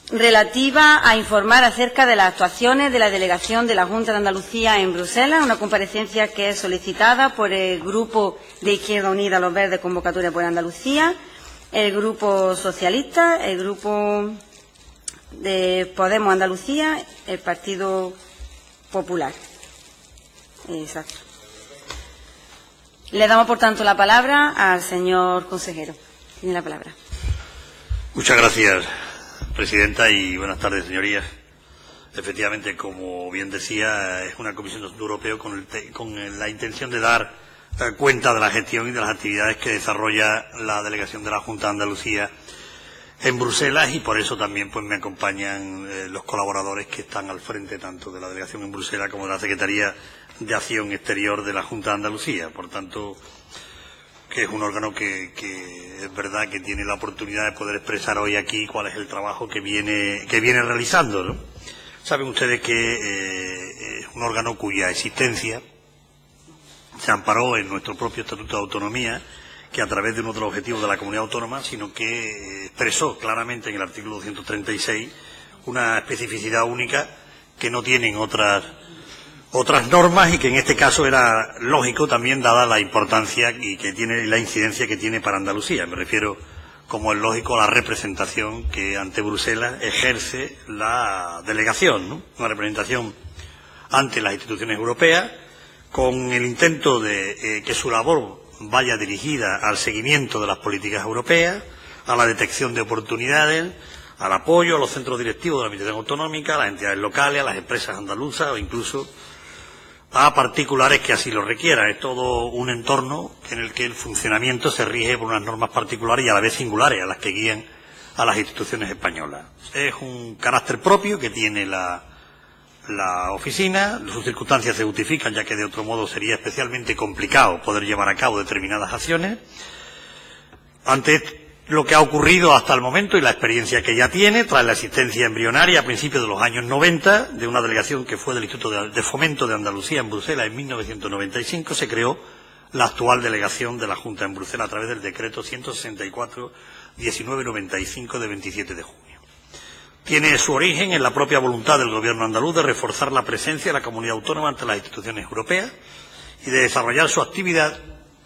relativa a informar acerca de las actuaciones de la delegación de la Junta de Andalucía en Bruselas, una comparecencia que es solicitada por el Grupo de Izquierda Unida Los Verdes Convocatoria por Andalucía, el Grupo Socialista, el Grupo de Podemos Andalucía, el Partido Popular. Exacto. Le damos, por tanto, la palabra al señor consejero. Tiene la palabra. Muchas gracias, presidenta, y buenas tardes, señorías. Efectivamente, como bien decía, es una comisión de asuntos europeos con la intención de dar cuenta de la gestión y de las actividades que desarrolla la delegación de la Junta de Andalucía en Bruselas, y por eso también pues me acompañan los colaboradores que están al frente tanto de la delegación en Bruselas como de la Secretaría de Acción Exterior de la Junta de Andalucía. Por tanto, que es un órgano que es verdad que tiene la oportunidad de poder expresar hoy aquí cuál es el trabajo que viene realizando, ¿no? Saben ustedes que es un órgano cuya existencia se amparó en nuestro propio Estatuto de Autonomía, que a través de uno de los objetivos de la comunidad autónoma, sino que expresó claramente en el artículo 236 una especificidad única que no tienen otras normas, y que en este caso era lógico también, dada la importancia y que tiene la incidencia que tiene para Andalucía. Me refiero, como es lógico, a la representación que ante Bruselas ejerce la delegación, ¿no? Una representación ante las instituciones europeas, con el intento de que su labor vaya dirigida al seguimiento de las políticas europeas, a la detección de oportunidades, al apoyo a los centros directivos de la administración autonómica, a las entidades locales, a las empresas andaluzas o incluso a particulares que así lo requieran. Es todo un entorno en el que el funcionamiento se rige por unas normas particulares y a la vez singulares, a las que guían a las instituciones españolas. Es un carácter propio que tiene la oficina. Sus circunstancias se justifican, ya que de otro modo sería especialmente complicado poder llevar a cabo determinadas acciones. Ante lo que ha ocurrido hasta el momento y la experiencia que ya tiene, tras la existencia embrionaria a principios de los años 90 de una delegación que fue del Instituto de Fomento de Andalucía en Bruselas en 1995, se creó la actual delegación de la Junta en Bruselas a través del decreto 164-1995 de 27 de junio. Tiene su origen en la propia voluntad del Gobierno andaluz de reforzar la presencia de la comunidad autónoma ante las instituciones europeas y de desarrollar su actividad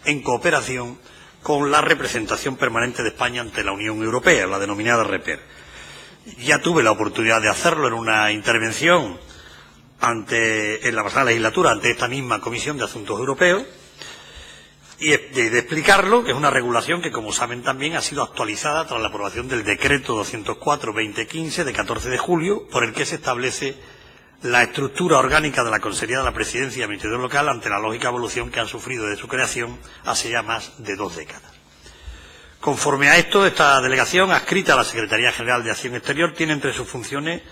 en cooperación con la representación permanente de España ante la Unión Europea, la denominada REPER. Ya tuve la oportunidad de hacerlo en una intervención en la pasada legislatura ante esta misma Comisión de Asuntos Europeos, y de explicarlo, que es una regulación que, como saben también, ha sido actualizada tras la aprobación del decreto 204-2015 de 14 de julio, por el que se establece la estructura orgánica de la Consejería de la Presidencia y Administración Local ante la lógica evolución que han sufrido desde su creación hace ya más de 2 décadas. Conforme a esto, esta delegación, adscrita a la Secretaría General de Acción Exterior, tiene entre sus funciones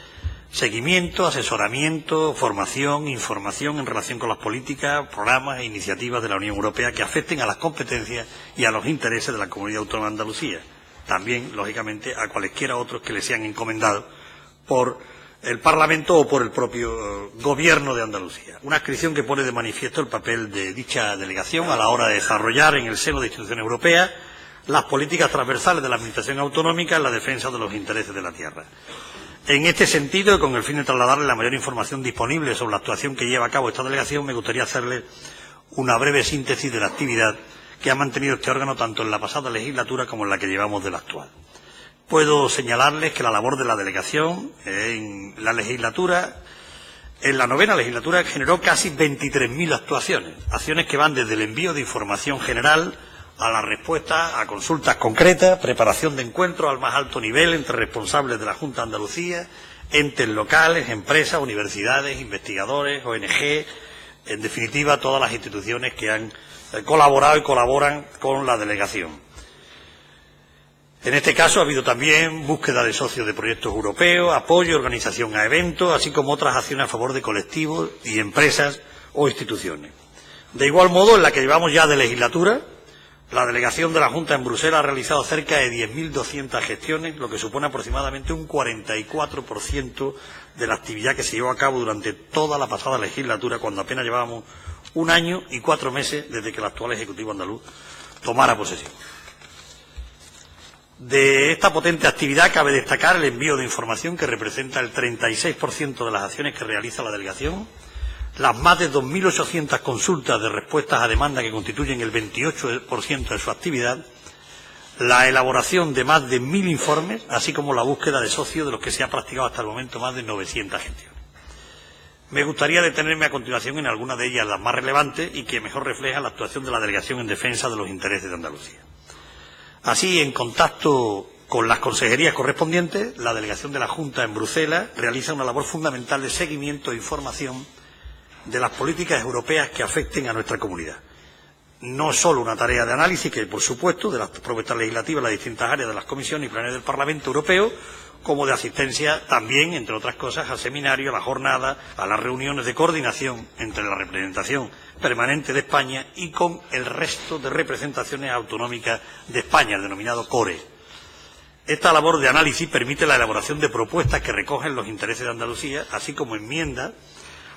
seguimiento, asesoramiento, formación, información en relación con las políticas, programas e iniciativas de la Unión Europea que afecten a las competencias y a los intereses de la Comunidad Autónoma de Andalucía. También, lógicamente, a cualesquiera otros que le sean encomendados por el Parlamento o por el propio Gobierno de Andalucía. Una adscripción que pone de manifiesto el papel de dicha delegación a la hora de desarrollar en el seno de instituciones europeas las políticas transversales de la Administración autonómica en la defensa de los intereses de la tierra. En este sentido, y con el fin de trasladarle la mayor información disponible sobre la actuación que lleva a cabo esta delegación, me gustaría hacerle una breve síntesis de la actividad que ha mantenido este órgano tanto en la pasada legislatura como en la que llevamos de la actual. Puedo señalarles que la labor de la delegación en la novena legislatura generó casi 23.000 actuaciones, acciones que van desde el envío de información general a la respuesta a consultas concretas, preparación de encuentros al más alto nivel entre responsables de la Junta de Andalucía, entes locales, empresas, universidades, investigadores, ONG, en definitiva todas las instituciones que han colaborado y colaboran con la delegación. En este caso ha habido también búsqueda de socios de proyectos europeos, apoyo y organización a eventos, así como otras acciones a favor de colectivos y empresas o instituciones. De igual modo, en la que llevamos ya de legislatura, la delegación de la Junta en Bruselas ha realizado cerca de 10.200 gestiones, lo que supone aproximadamente un 44% de la actividad que se llevó a cabo durante toda la pasada legislatura, cuando apenas llevábamos 1 año y 4 meses desde que el actual Ejecutivo andaluz tomara posesión. De esta potente actividad cabe destacar el envío de información que representa el 36% de las acciones que realiza la delegación, las más de 2.800 consultas de respuestas a demanda que constituyen el 28% de su actividad, la elaboración de más de 1.000 informes, así como la búsqueda de socios, de los que se ha practicado hasta el momento más de 900 gestiones. Me gustaría detenerme a continuación en algunas de ellas, las más relevantes y que mejor reflejan la actuación de la delegación en defensa de los intereses de Andalucía. Así, en contacto con las consejerías correspondientes, la delegación de la Junta en Bruselas realiza una labor fundamental de seguimiento e información de las políticas europeas que afecten a nuestra comunidad. No solo una tarea de análisis, que por supuesto, de las propuestas legislativas en las distintas áreas de las comisiones y planes del Parlamento Europeo, como de asistencia también, entre otras cosas, al seminario, a la jornada, a las reuniones de coordinación entre la representación permanente de España y con el resto de representaciones autonómicas de España, el denominado CORE. Esta labor de análisis permite la elaboración de propuestas que recogen los intereses de Andalucía, así como enmiendas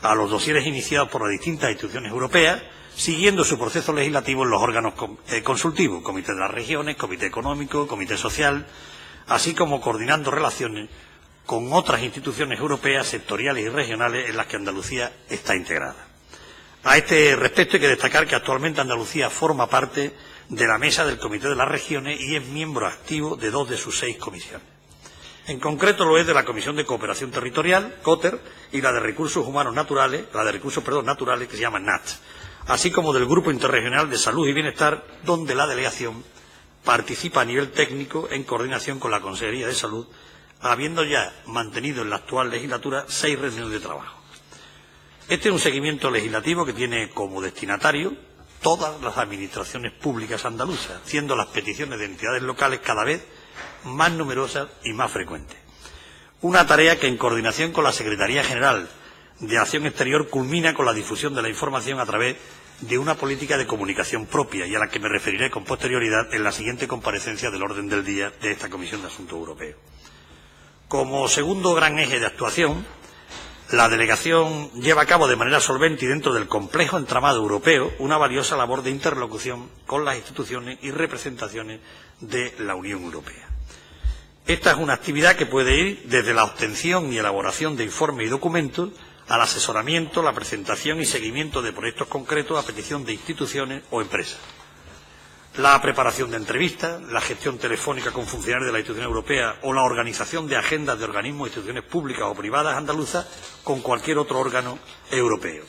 a los dosieres iniciados por las distintas instituciones europeas, siguiendo su proceso legislativo en los órganos consultivos, Comité de las Regiones, Comité Económico, Comité Social, así como coordinando relaciones con otras instituciones europeas, sectoriales y regionales en las que Andalucía está integrada. A este respecto hay que destacar que actualmente Andalucía forma parte de la mesa del Comité de las Regiones y es miembro activo de 2 de sus 6 comisiones. En concreto lo es de la Comisión de Cooperación Territorial, COTER, y la de Recursos Naturales, que se llama NAT, así como del Grupo Interregional de Salud y Bienestar, donde la delegación participa a nivel técnico en coordinación con la Consejería de Salud, habiendo ya mantenido en la actual legislatura 6 reuniones de trabajo. Este es un seguimiento legislativo que tiene como destinatario todas las administraciones públicas andaluzas, siendo las peticiones de entidades locales cada vez más numerosas y más frecuentes. Una tarea que, en coordinación con la Secretaría General de Acción Exterior, culmina con la difusión de la información a través de una política de comunicación propia, y a la que me referiré con posterioridad en la siguiente comparecencia del orden del día de esta Comisión de Asuntos Europeos. Como segundo gran eje de actuación, la delegación lleva a cabo de manera solvente y dentro del complejo entramado europeo una valiosa labor de interlocución con las instituciones y representaciones de la Unión Europea. Esta es una actividad que puede ir desde la obtención y elaboración de informes y documentos al asesoramiento, la presentación y seguimiento de proyectos concretos a petición de instituciones o empresas. La preparación de entrevistas, la gestión telefónica con funcionarios de la institución europea o la organización de agendas de organismos e instituciones públicas o privadas andaluzas con cualquier otro órgano europeo.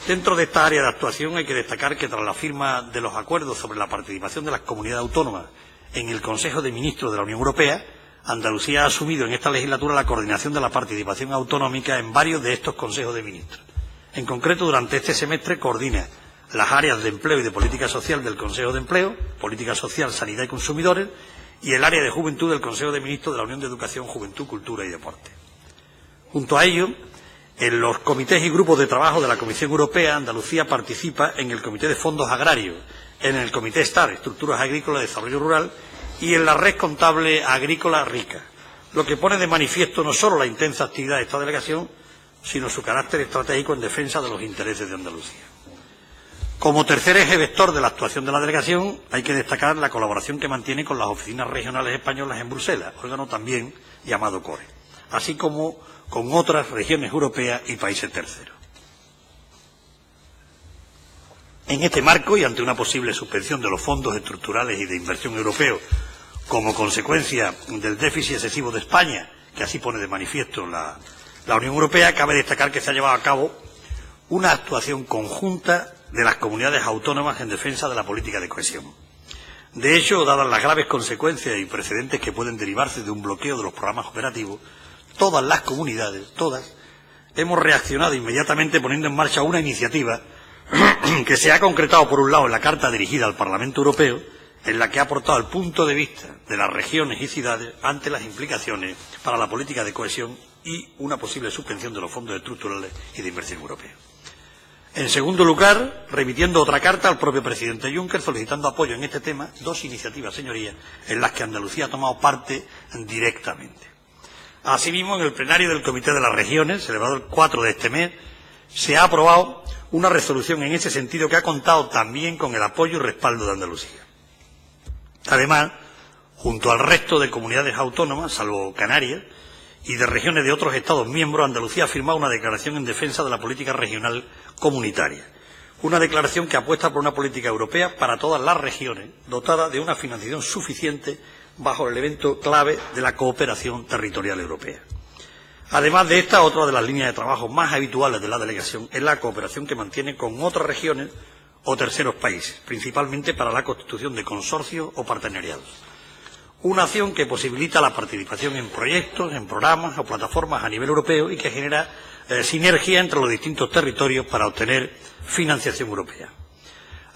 Dentro de esta área de actuación hay que destacar que tras la firma de los acuerdos sobre la participación de las comunidades autónomas en el Consejo de Ministros de la Unión Europea, Andalucía ha asumido en esta legislatura la coordinación de la participación autonómica en varios de estos consejos de ministros. En concreto, durante este semestre coordina las áreas de empleo y de política social del Consejo de Empleo, política social, sanidad y consumidores, y el área de juventud del Consejo de Ministros de la Unión de Educación, Juventud, Cultura y Deporte. Junto a ello, en los comités y grupos de trabajo de la Comisión Europea, Andalucía participa en el Comité de Fondos Agrarios, en el Comité STAR, Estructuras Agrícolas de Desarrollo Rural, y en la Red Contable Agrícola RICA, lo que pone de manifiesto no solo la intensa actividad de esta delegación, sino su carácter estratégico en defensa de los intereses de Andalucía. Como tercer eje vector de la actuación de la delegación, hay que destacar la colaboración que mantiene con las oficinas regionales españolas en Bruselas, órgano también llamado CORE, así como con otras regiones europeas y países terceros. En este marco, y ante una posible suspensión de los fondos estructurales y de inversión europeos como consecuencia del déficit excesivo de España, que así pone de manifiesto la Unión Europea, cabe destacar que se ha llevado a cabo una actuación conjunta de las comunidades autónomas en defensa de la política de cohesión. De hecho, dadas las graves consecuencias y precedentes que pueden derivarse de un bloqueo de los programas operativos, todas las comunidades, todas, hemos reaccionado inmediatamente poniendo en marcha una iniciativa que se ha concretado, por un lado, en la carta dirigida al Parlamento Europeo, en la que ha aportado el punto de vista de las regiones y ciudades ante las implicaciones para la política de cohesión y una posible suspensión de los fondos estructurales y de inversión europea. En segundo lugar, remitiendo otra carta al propio presidente Juncker solicitando apoyo en este tema, 2 iniciativas, señorías, en las que Andalucía ha tomado parte directamente. Asimismo, en el plenario del Comité de las Regiones, celebrado el 4 de este mes, se ha aprobado una resolución en ese sentido que ha contado también con el apoyo y respaldo de Andalucía. Además, Junto al resto de comunidades autónomas, salvo Canarias, y de regiones de otros Estados miembros, Andalucía ha firmado una declaración en defensa de la política regional comunitaria. Una declaración que apuesta por una política europea para todas las regiones, dotada de una financiación suficiente bajo el elemento clave de la cooperación territorial europea. Además de esta, otra de las líneas de trabajo más habituales de la delegación es la cooperación que mantiene con otras regiones o terceros países, principalmente para la constitución de consorcios o partenariados. Una acción que posibilita la participación en proyectos, en programas o plataformas a nivel europeo y que genera sinergia entre los distintos territorios para obtener financiación europea.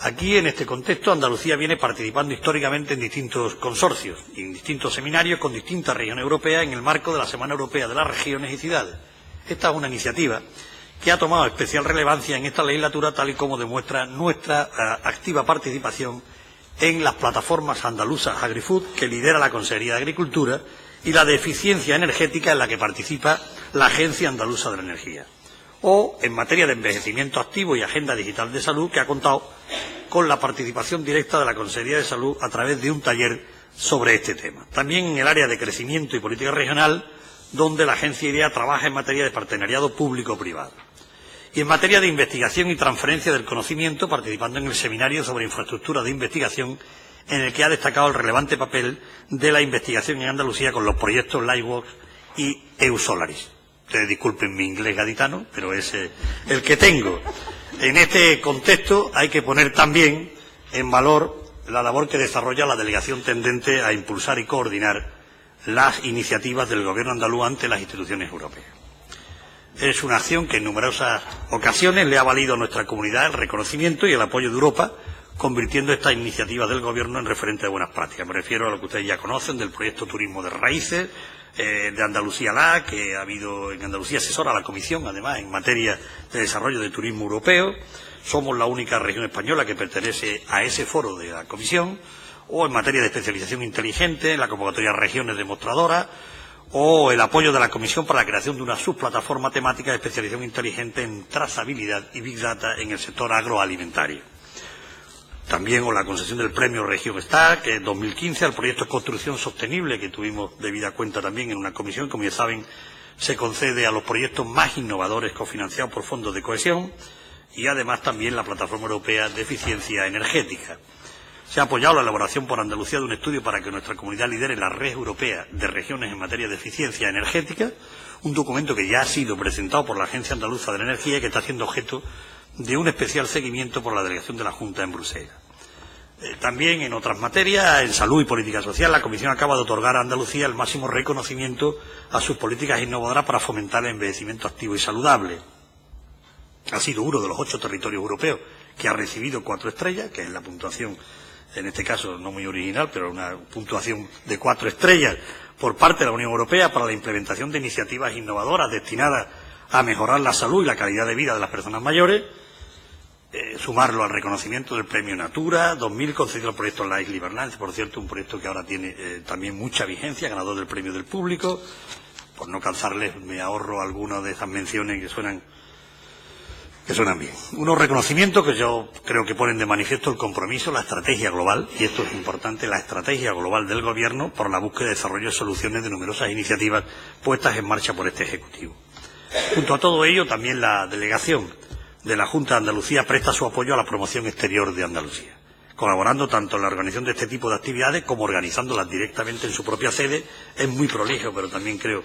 Aquí, en este contexto, Andalucía viene participando históricamente en distintos consorcios y en distintos seminarios con distintas regiones europeas en el marco de la Semana Europea de las Regiones y Ciudades. Esta es una iniciativa que ha tomado especial relevancia en esta legislatura, tal y como demuestra nuestra activa participación en las plataformas andaluzas AgriFood, que lidera la Consejería de Agricultura, y la de eficiencia energética, en la que participa la Agencia Andaluza de la Energía. O en materia de envejecimiento activo y agenda digital de salud, que ha contado con la participación directa de la Consejería de Salud a través de un taller sobre este tema. También en el área de crecimiento y política regional, donde la Agencia IDEA trabaja en materia de partenariado público-privado. Y en materia de investigación y transferencia del conocimiento, participando en el seminario sobre infraestructura de investigación, en el que ha destacado el relevante papel de la investigación en Andalucía con los proyectos Lightworks y EUSolaris. Ustedes disculpen mi inglés gaditano, pero es el que tengo. En este contexto hay que poner también en valor la labor que desarrolla la delegación tendente a impulsar y coordinar las iniciativas del Gobierno andaluz ante las instituciones europeas. Es una acción que en numerosas ocasiones le ha valido a nuestra comunidad el reconocimiento y el apoyo de Europa, convirtiendo estas iniciativas del Gobierno en referente de buenas prácticas. Me refiero a lo que ustedes ya conocen del proyecto Turismo de Raíces, de Andalucía LA, que ha habido en Andalucía asesora a la Comisión, además, en materia de desarrollo de turismo europeo. Somos la única región española que pertenece a ese foro de la Comisión, o en materia de especialización inteligente, en la convocatoria Regiones Demostradoras, o el apoyo de la Comisión para la creación de una subplataforma temática de especialización inteligente en trazabilidad y Big Data en el sector agroalimentario. También o la concesión del premio Región Star, que es 2015, al proyecto Construcción Sostenible, que tuvimos debida cuenta también en una comisión, como ya saben, se concede a los proyectos más innovadores cofinanciados por fondos de cohesión, y además también la Plataforma Europea de Eficiencia Energética. Se ha apoyado la elaboración por Andalucía de un estudio para que nuestra comunidad lidere la red europea de regiones en materia de eficiencia energética, un documento que ya ha sido presentado por la Agencia Andaluza de la Energía y que está siendo objeto de un especial seguimiento por la delegación de la Junta en Bruselas. También en otras materias, en salud y política social, la Comisión acaba de otorgar a Andalucía el máximo reconocimiento a sus políticas innovadoras para fomentar el envejecimiento activo y saludable. Ha sido uno de los 8 territorios europeos que ha recibido 4 estrellas, que es la puntuación, en este caso no muy original, pero una puntuación de 4 estrellas por parte de la Unión Europea para la implementación de iniciativas innovadoras destinadas a mejorar la salud y la calidad de vida de las personas mayores. Sumarlo al reconocimiento del Premio Natura 2000 concedido al proyecto Life Livernance, por cierto, un proyecto que ahora tiene también mucha vigencia, ganador del Premio del Público. Por no cansarles, me ahorro algunas de esas menciones que suenan bien. Unos reconocimientos que yo creo que ponen de manifiesto el compromiso, la estrategia global, y esto es importante, la estrategia global del Gobierno por la búsqueda y desarrollo de soluciones de numerosas iniciativas puestas en marcha por este Ejecutivo. Junto a todo ello, también la delegación de la Junta de Andalucía presta su apoyo a la promoción exterior de Andalucía, colaborando tanto en la organización de este tipo de actividades como organizándolas directamente en su propia sede. Es muy prolijo, pero también creo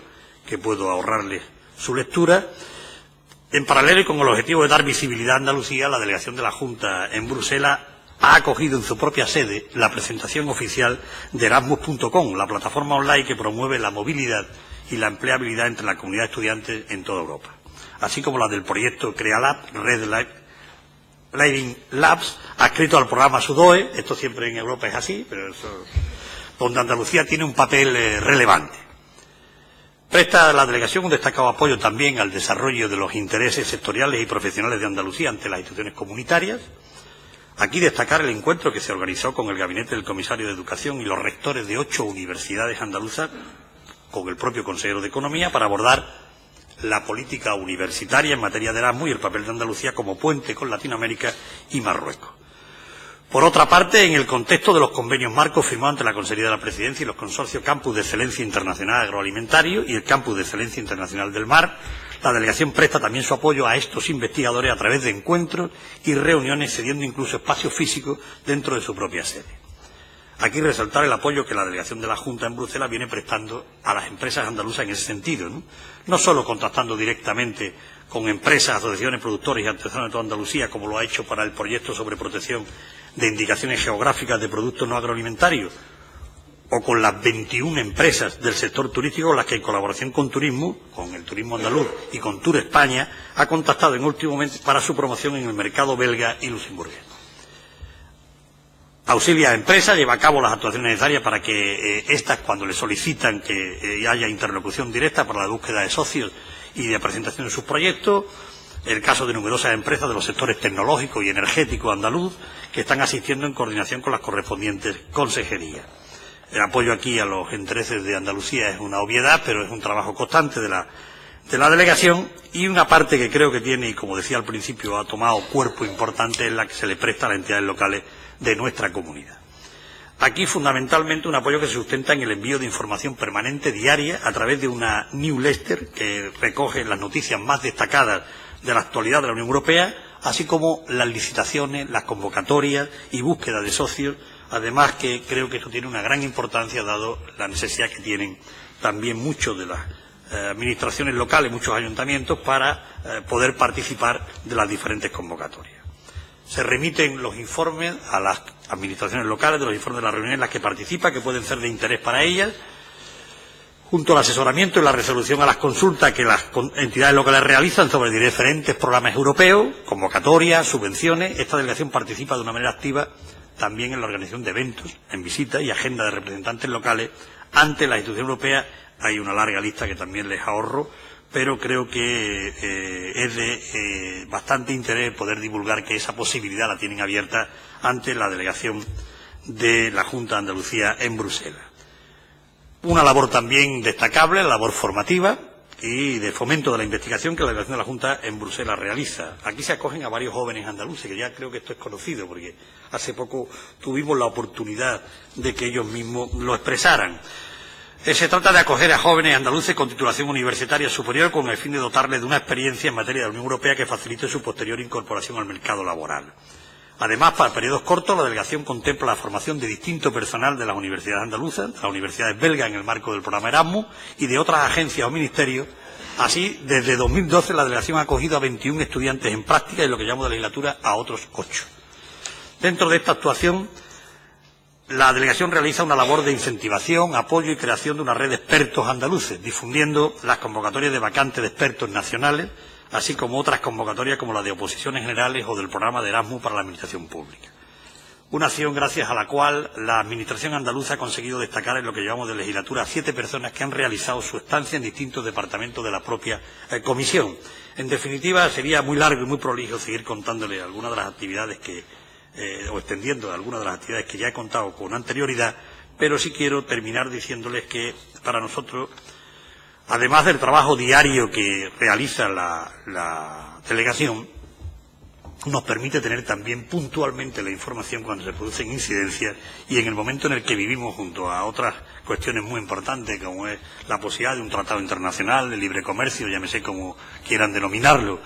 que puedo ahorrarles su lectura. En paralelo y con el objetivo de dar visibilidad a Andalucía, la delegación de la Junta en Bruselas ha acogido en su propia sede la presentación oficial de Erasmus.com, la plataforma online que promueve la movilidad y la empleabilidad entre la comunidad de estudiantes en toda Europa, así como la del proyecto CreaLab, Red Living Labs, adscrito al programa SUDOE. Esto siempre en Europa es así, pero eso, donde Andalucía tiene un papel relevante. Presta la delegación un destacado apoyo también al desarrollo de los intereses sectoriales y profesionales de Andalucía ante las instituciones comunitarias. Aquí destacar el encuentro que se organizó con el gabinete del comisario de Educación y los rectores de 8 universidades andaluzas, con el propio consejero de Economía, para abordar la política universitaria en materia de Erasmus y el papel de Andalucía como puente con Latinoamérica y Marruecos. Por otra parte, en el contexto de los convenios marcos firmados ante la Consejería de la Presidencia y los consorcios Campus de Excelencia Internacional Agroalimentario y el Campus de Excelencia Internacional del Mar, la delegación presta también su apoyo a estos investigadores a través de encuentros y reuniones, cediendo incluso espacios físicos dentro de su propia sede. Aquí resaltar el apoyo que la delegación de la Junta en Bruselas viene prestando a las empresas andaluzas en ese sentido, no solo contactando directamente con empresas, asociaciones, productores y artesanos de toda Andalucía, como lo ha hecho para el proyecto sobre protección de indicaciones geográficas de productos no agroalimentarios, o con las 21 empresas del sector turístico con las que en colaboración con Turismo, con el Turismo Andaluz y con Tour España, ha contactado en último momento para su promoción en el mercado belga y luxemburgués. Auxilia a empresas, lleva a cabo las actuaciones necesarias para que éstas, cuando le solicitan que haya interlocución directa para la búsqueda de socios y de presentación de sus proyectos, el caso de numerosas empresas de los sectores tecnológico y energético andaluz que están asistiendo en coordinación con las correspondientes consejerías. El apoyo aquí a los intereses de Andalucía es una obviedad, pero es un trabajo constante de la delegación, y una parte que creo que tiene, y como decía al principio, ha tomado cuerpo importante, es la que se le presta a las entidades locales de nuestra comunidad. Aquí, fundamentalmente, un apoyo que se sustenta en el envío de información permanente diaria a través de una newsletter que recoge las noticias más destacadas de la actualidad de la Unión Europea, así como las licitaciones, las convocatorias y búsqueda de socios, además que creo que esto tiene una gran importancia dado la necesidad que tienen también muchos de las administraciones locales, muchos ayuntamientos, para poder participar de las diferentes convocatorias. Se remiten los informes a las administraciones locales de los informes de las reuniones en las que participa, que pueden ser de interés para ellas, junto al asesoramiento y la resolución a las consultas que las entidades locales realizan sobre diferentes programas europeos, convocatorias, subvenciones. Esta delegación participa de una manera activa también en la organización de eventos, en visitas y agenda de representantes locales ante la institución europea. Hay una larga lista que también les ahorro, pero creo que es de bastante interés poder divulgar que esa posibilidad la tienen abierta ante la delegación de la Junta de Andalucía en Bruselas. Una labor también destacable, la labor formativa y de fomento de la investigación que la delegación de la Junta en Bruselas realiza. Aquí se acogen a varios jóvenes andaluces, que ya creo que esto es conocido, porque hace poco tuvimos la oportunidad de que ellos mismos lo expresaran. Se trata de acoger a jóvenes andaluces con titulación universitaria superior con el fin de dotarles de una experiencia en materia de la Unión Europea que facilite su posterior incorporación al mercado laboral. Además, para periodos cortos, la delegación contempla la formación de distinto personal de las universidades andaluzas, de las universidades belgas en el marco del programa Erasmus y de otras agencias o ministerios. Así, desde 2012 la delegación ha acogido a 21 estudiantes en práctica y lo que llamamos de legislatura a otros 8. Dentro de esta actuación, la delegación realiza una labor de incentivación, apoyo y creación de una red de expertos andaluces, difundiendo las convocatorias de vacantes de expertos nacionales, así como otras convocatorias como la de oposiciones generales o del programa de Erasmus para la administración pública. Una acción gracias a la cual la administración andaluza ha conseguido destacar en lo que llamamos de legislatura a 7 personas que han realizado su estancia en distintos departamentos de la propia comisión. En definitiva, sería muy largo y muy prolijo seguir contándole algunas de las actividades o extendiendo algunas de las actividades que ya he contado con anterioridad, pero sí quiero terminar diciéndoles que para nosotros, además del trabajo diario que realiza la delegación, nos permite tener también puntualmente la información cuando se producen incidencias y en el momento en el que vivimos, junto a otras cuestiones muy importantes como es la posibilidad de un tratado internacional de libre comercio, llámese como quieran denominarlo,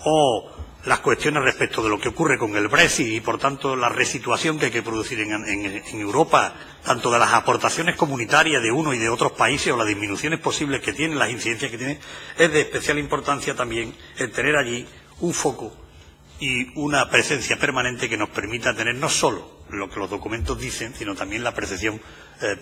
o las cuestiones respecto de lo que ocurre con el Brexit y, por tanto, la resituación que hay que producir en Europa, tanto de las aportaciones comunitarias de uno y de otros países o las disminuciones posibles que tienen, las incidencias que tienen, es de especial importancia también el tener allí un foco y una presencia permanente que nos permita tener no solo lo que los documentos dicen, sino también la percepción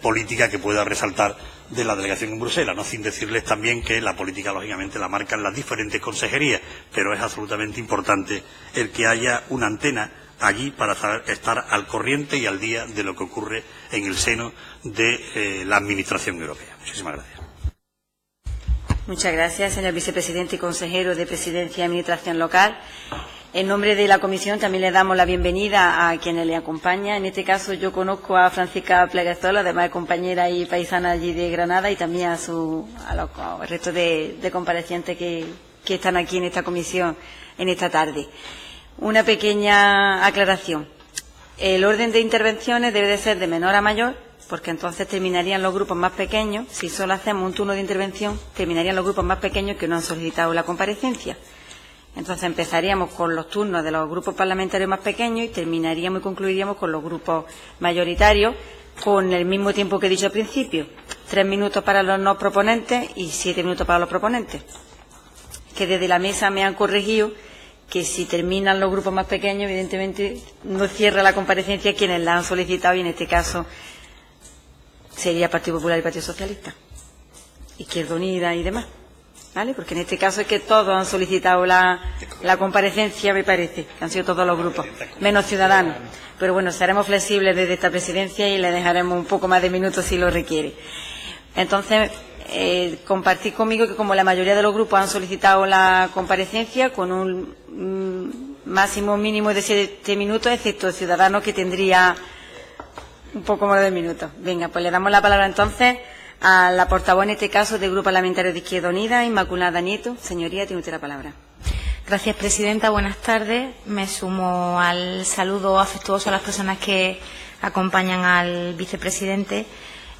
política que pueda resaltar de la delegación en Bruselas, no sin decirles también que la política lógicamente la marcan las diferentes consejerías, pero es absolutamente importante el que haya una antena allí para estar al corriente y al día de lo que ocurre en el seno de la Administración Europea. Muchísimas gracias. Muchas gracias, señor vicepresidente y consejero de Presidencia y Administración Local. En nombre de la Comisión también le damos la bienvenida a quienes le acompañan. En este caso yo conozco a Francisca Pleguezol, además de compañera y paisana allí de Granada, y también al resto de comparecientes que están aquí en esta comisión en esta tarde. Una pequeña aclaración. El orden de intervenciones debe de ser de menor a mayor, porque entonces terminarían los grupos más pequeños. Si solo hacemos un turno de intervención, terminarían los grupos más pequeños que no han solicitado la comparecencia. Entonces empezaríamos con los turnos de los grupos parlamentarios más pequeños y terminaríamos y concluiríamos con los grupos mayoritarios, con el mismo tiempo que he dicho al principio, 3 minutos para los no proponentes y 7 minutos para los proponentes. Que desde la mesa me han corregido que si terminan los grupos más pequeños, evidentemente no cierra la comparecencia quienes la han solicitado, y en este caso sería Partido Popular y Partido Socialista, Izquierda Unida y demás, ¿vale? Porque en este caso es que todos han solicitado la comparecencia, me parece, que han sido todos los grupos, menos Ciudadanos. Pero bueno, seremos flexibles desde esta presidencia y le dejaremos un poco más de minutos si lo requiere. Entonces, compartid conmigo que como la mayoría de los grupos han solicitado la comparecencia con un máximo mínimo de 7 minutos, excepto Ciudadanos, que tendría un poco más de minutos. Venga, pues le damos la palabra entonces a la portavoz, en este caso, del Grupo Parlamentario de Izquierda Unida, Inmaculada Nieto. Señoría, tiene usted la palabra. Gracias, presidenta. Buenas tardes. Me sumo al saludo afectuoso a las personas que acompañan al vicepresidente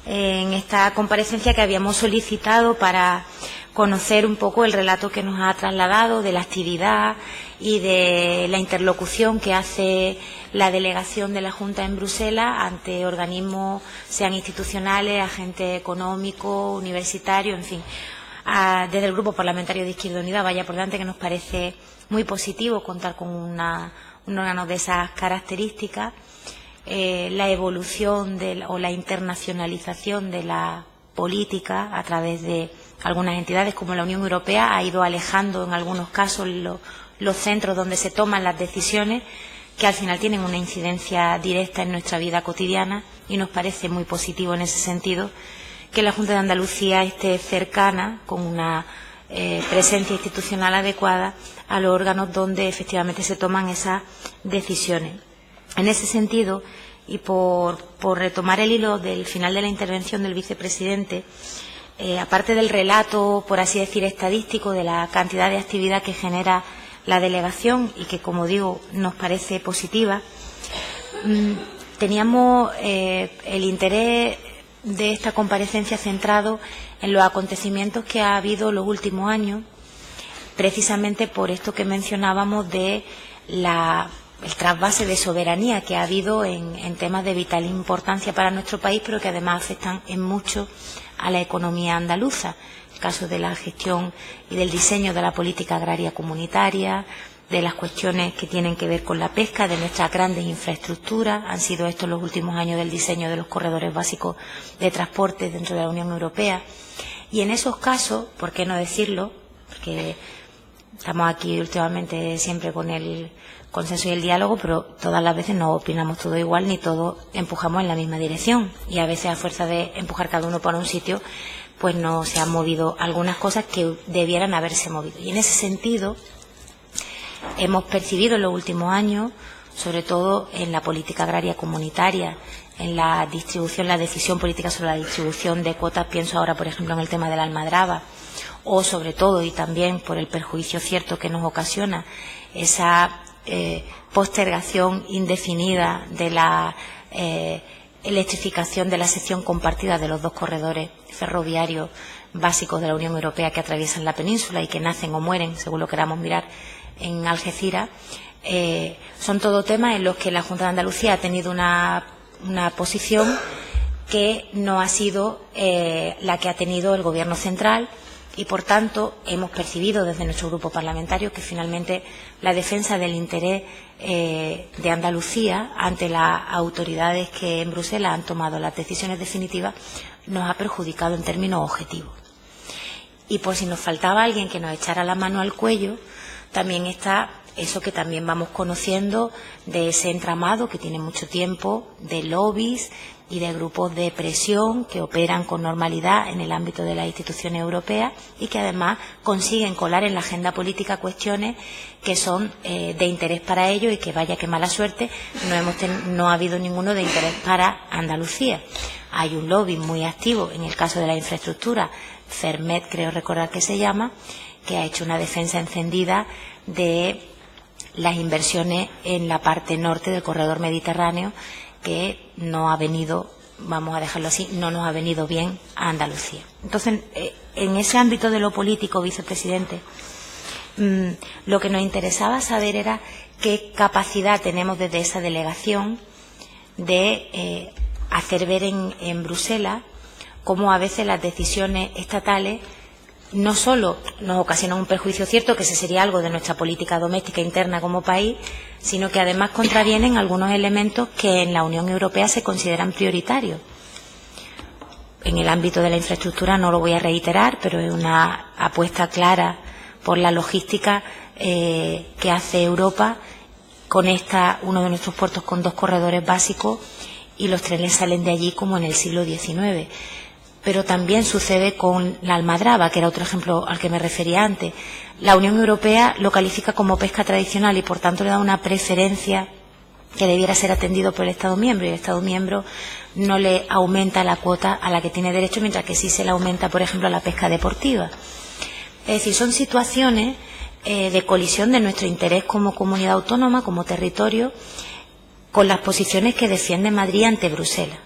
en esta comparecencia que habíamos solicitado para conocer un poco el relato que nos ha trasladado de la actividad y de la interlocución que hace la delegación de la Junta en Bruselas ante organismos, sean institucionales, agentes económicos, universitarios, en fin. Desde el Grupo Parlamentario de Izquierda Unida, vaya por delante que nos parece muy positivo contar con un órgano de esas características. La evolución o la internacionalización de la política a través de algunas entidades como la Unión Europea ha ido alejando en algunos casos los centros donde se toman las decisiones, que al final tienen una incidencia directa en nuestra vida cotidiana, y nos parece muy positivo en ese sentido que la Junta de Andalucía esté cercana, con una presencia institucional adecuada, a los órganos donde efectivamente se toman esas decisiones. En ese sentido, y por retomar el hilo del final de la intervención del vicepresidente, aparte del relato, por así decir, estadístico de la cantidad de actividad que genera la delegación y que, como digo, nos parece positiva, teníamos el interés de esta comparecencia centrado en los acontecimientos que ha habido los últimos años, precisamente por esto que mencionábamos de el trasvase de soberanía que ha habido en temas de vital importancia para nuestro país, pero que además afectan en mucho a la economía andaluza. El caso de la gestión y del diseño de la política agraria comunitaria, de las cuestiones que tienen que ver con la pesca, de nuestras grandes infraestructuras. Han sido estos los últimos años del diseño de los corredores básicos de transporte dentro de la Unión Europea. Y en esos casos, ¿por qué no decirlo? Porque estamos aquí últimamente siempre con el consenso y el diálogo, pero todas las veces no opinamos todo igual ni todos empujamos en la misma dirección. Y a veces, a fuerza de empujar cada uno para un sitio, pues no se han movido algunas cosas que debieran haberse movido. Y en ese sentido hemos percibido en los últimos años, sobre todo en la política agraria comunitaria, en la distribución, la decisión política sobre la distribución de cuotas, pienso ahora, por ejemplo, en el tema de la almadraba, o sobre todo, y también por el perjuicio cierto que nos ocasiona, esa postergación indefinida de la electrificación de la sección compartida de los 2 corredores ferroviarios básicos de la Unión Europea que atraviesan la península y que nacen o mueren, según lo queramos mirar, en Algeciras. Son todo temas en los que la Junta de Andalucía ha tenido una posición que no ha sido la que ha tenido el Gobierno central, y por tanto hemos percibido desde nuestro grupo parlamentario que finalmente la defensa del interés de Andalucía ante las autoridades que en Bruselas han tomado las decisiones definitivas nos ha perjudicado en términos objetivos. Y por si nos faltaba alguien que nos echara la mano al cuello, también está eso que también vamos conociendo de ese entramado que tiene mucho tiempo, de lobbies y de grupos de presión que operan con normalidad en el ámbito de las instituciones europeas y que además consiguen colar en la agenda política cuestiones que son de interés para ellos y que, vaya que mala suerte, no ha habido ninguno de interés para Andalucía. Hay un lobby muy activo en el caso de la infraestructura, Fermet creo recordar que se llama, que ha hecho una defensa encendida de las inversiones en la parte norte del corredor mediterráneo, que no ha venido, vamos a dejarlo así, no nos ha venido bien a Andalucía. Entonces, en ese ámbito de lo político, vicepresidente, lo que nos interesaba saber era qué capacidad tenemos desde esa delegación de hacer ver en Bruselas cómo a veces las decisiones estatales no solo nos ocasionan un perjuicio cierto, que ese sería algo de nuestra política doméstica interna como país, sino que además contravienen algunos elementos que en la Unión Europea se consideran prioritarios. En el ámbito de la infraestructura no lo voy a reiterar, pero es una apuesta clara por la logística que hace Europa. Conecta uno de nuestros puertos con 2 corredores básicos y los trenes salen de allí como en el siglo XIX. Pero también sucede con la almadraba, que era otro ejemplo al que me refería antes. La Unión Europea lo califica como pesca tradicional y, por tanto, le da una preferencia que debiera ser atendido por el Estado miembro, y el Estado miembro no le aumenta la cuota a la que tiene derecho, mientras que sí se le aumenta, por ejemplo, a la pesca deportiva. Es decir, son situaciones de colisión de nuestro interés como comunidad autónoma, como territorio, con las posiciones que defiende Madrid ante Bruselas.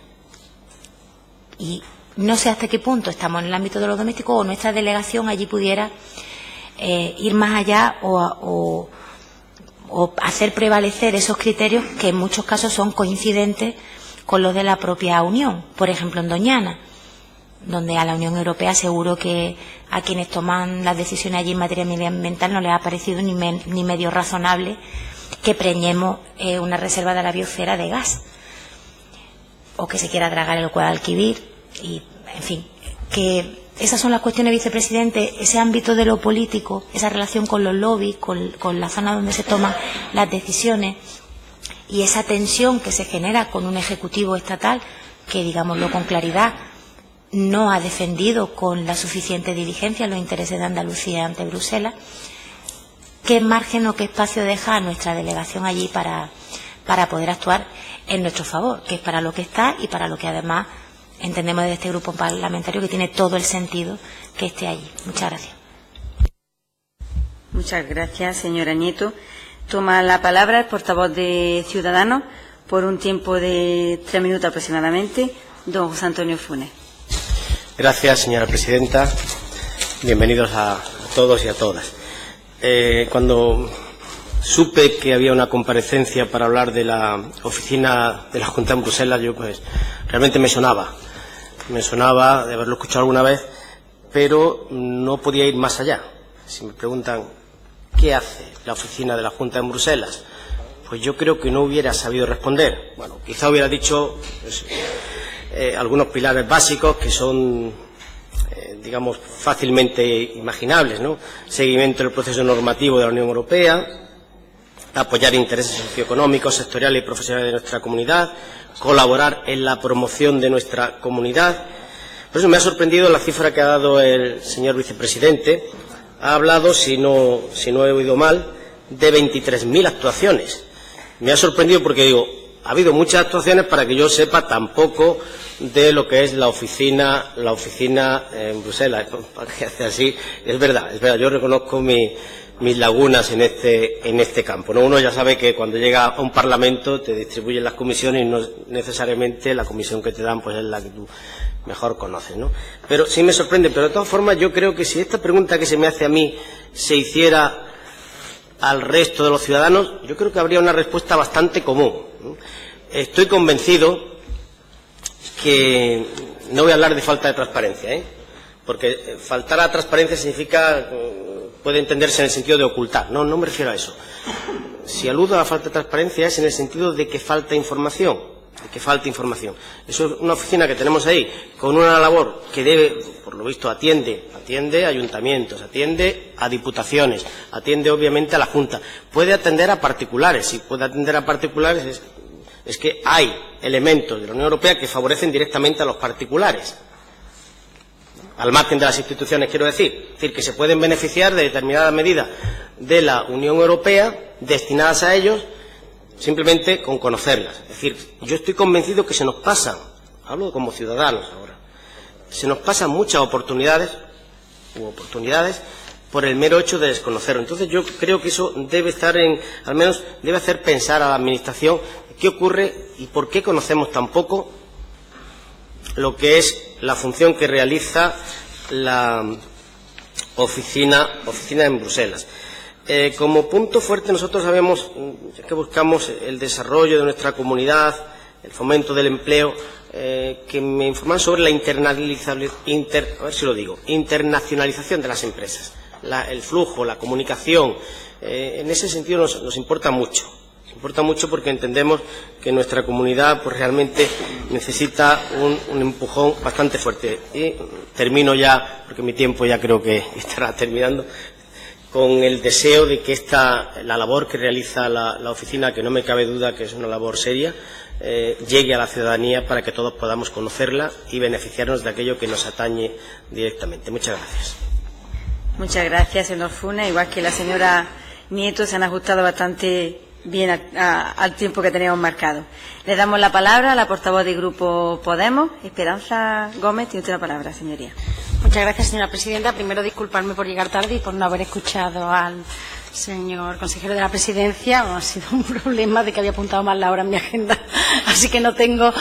Y no sé hasta qué punto estamos en el ámbito de lo doméstico o nuestra delegación allí pudiera ir más allá o hacer prevalecer esos criterios que en muchos casos son coincidentes con los de la propia Unión. Por ejemplo, en Doñana, donde a la Unión Europea seguro que a quienes toman las decisiones allí en materia medioambiental no les ha parecido ni medio razonable que preñemos una reserva de la biosfera de gas, o que se quiera dragar el Guadalquivir. Y, en fin, que esas son las cuestiones, vicepresidente, ese ámbito de lo político, esa relación con los lobbies, con la zona donde se toman las decisiones, y esa tensión que se genera con un ejecutivo estatal que, digámoslo con claridad, no ha defendido con la suficiente diligencia los intereses de Andalucía ante Bruselas. ¿Qué margen o qué espacio deja a nuestra delegación allí para poder actuar en nuestro favor? Que es para lo que está y para lo que además entendemos desde este grupo parlamentario que tiene todo el sentido que esté allí. Muchas gracias. Muchas gracias, señora Nieto. Toma la palabra el portavoz de Ciudadanos por un tiempo de 3 minutos aproximadamente, don José Antonio Funes. Gracias, señora presidenta. Bienvenidos a todos y a todas. Cuando supe que había una comparecencia para hablar de la oficina de la Junta en Bruselas, yo pues realmente me sonaba de haberlo escuchado alguna vez, pero no podía ir más allá. Si me preguntan ¿qué hace la oficina de la Junta en Bruselas?, pues yo creo que no hubiera sabido responder. Bueno, quizá hubiera dicho pues, algunos pilares básicos que son digamos fácilmente imaginables, ¿no? Seguimiento del proceso normativo de la Unión Europea, apoyar intereses socioeconómicos, sectoriales y profesionales de nuestra comunidad, colaborar en la promoción de nuestra comunidad. Por eso me ha sorprendido la cifra que ha dado el señor vicepresidente. Ha hablado, si no he oído mal, de 23.000 actuaciones. Me ha sorprendido porque digo, ha habido muchas actuaciones para que yo sepa tampoco de lo que es la oficina en Bruselas. Así, es verdad, yo reconozco mis lagunas en este campo, ¿no? Uno ya sabe que cuando llega a un parlamento te distribuyen las comisiones y no necesariamente la comisión que te dan pues es la que tú mejor conoces, ¿no? Pero sí me sorprende, pero de todas formas yo creo que si esta pregunta que se me hace a mí se hiciera al resto de los ciudadanos, yo creo que habría una respuesta bastante común, ¿no? Estoy convencido que no voy a hablar de falta de transparencia, porque faltar a transparencia significa, puede entenderse en el sentido de ocultar. No me refiero a eso. Si aludo a la falta de transparencia es en el sentido de que falta información. Eso es una oficina que tenemos ahí con una labor que debe, por lo visto, atiende a ayuntamientos, atiende a diputaciones, atiende obviamente a la Junta. Puede atender a particulares. Si puede atender a particulares es que hay elementos de la Unión Europea que favorecen directamente a los particulares, al margen de las instituciones, quiero decir. Es decir, que se pueden beneficiar de determinadas medidas de la Unión Europea destinadas a ellos simplemente con conocerlas. Es decir, yo estoy convencido que se nos pasan, hablo como ciudadanos ahora, se nos pasan muchas oportunidades por el mero hecho de desconocerlo. Entonces yo creo que eso debe estar al menos debe hacer pensar a la Administración qué ocurre y por qué conocemos tan poco lo que es la función que realiza la oficina en Bruselas. Como punto fuerte nosotros sabemos que buscamos el desarrollo de nuestra comunidad, el fomento del empleo, que me informan sobre la internacionalización de las empresas, el flujo, la comunicación. En ese sentido nos importa mucho. Nos importa mucho porque entendemos que nuestra comunidad pues realmente necesita un empujón bastante fuerte. Y termino ya, porque mi tiempo ya creo que estará terminando, con el deseo de que la labor que realiza la oficina, que no me cabe duda que es una labor seria, llegue a la ciudadanía para que todos podamos conocerla y beneficiarnos de aquello que nos atañe directamente. Muchas gracias. Muchas gracias, señor Funes. Igual que la señora Nieto, se han ajustado bastante bien al tiempo que teníamos marcado. Le damos la palabra a la portavoz del Grupo Podemos, Esperanza Gómez. Tiene usted la palabra, señoría. Muchas gracias, señora presidenta. Primero, disculparme por llegar tarde y por no haber escuchado al señor consejero de la Presidencia. Ha sido un problema de que había apuntado mal la hora en mi agenda, así que no tengo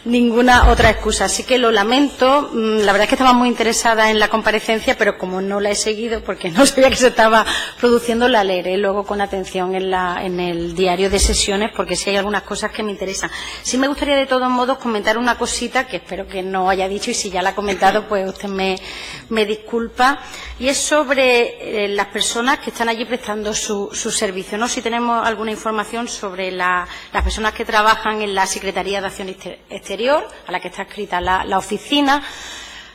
ninguna otra excusa. Así que lo lamento. La verdad es que estaba muy interesada en la comparecencia, pero como no la he seguido porque no sabía que se estaba produciendo, la leeré luego con atención en el diario de sesiones, porque sí hay algunas cosas que me interesan. Sí me gustaría de todos modos comentar una cosita que espero que no haya dicho, y si ya la ha comentado pues usted me disculpa, y es sobre las personas que están allí prestando su servicio. No sé si tenemos alguna información sobre las personas que trabajan en la Secretaría de Acción Exterior, a la que está escrita la oficina.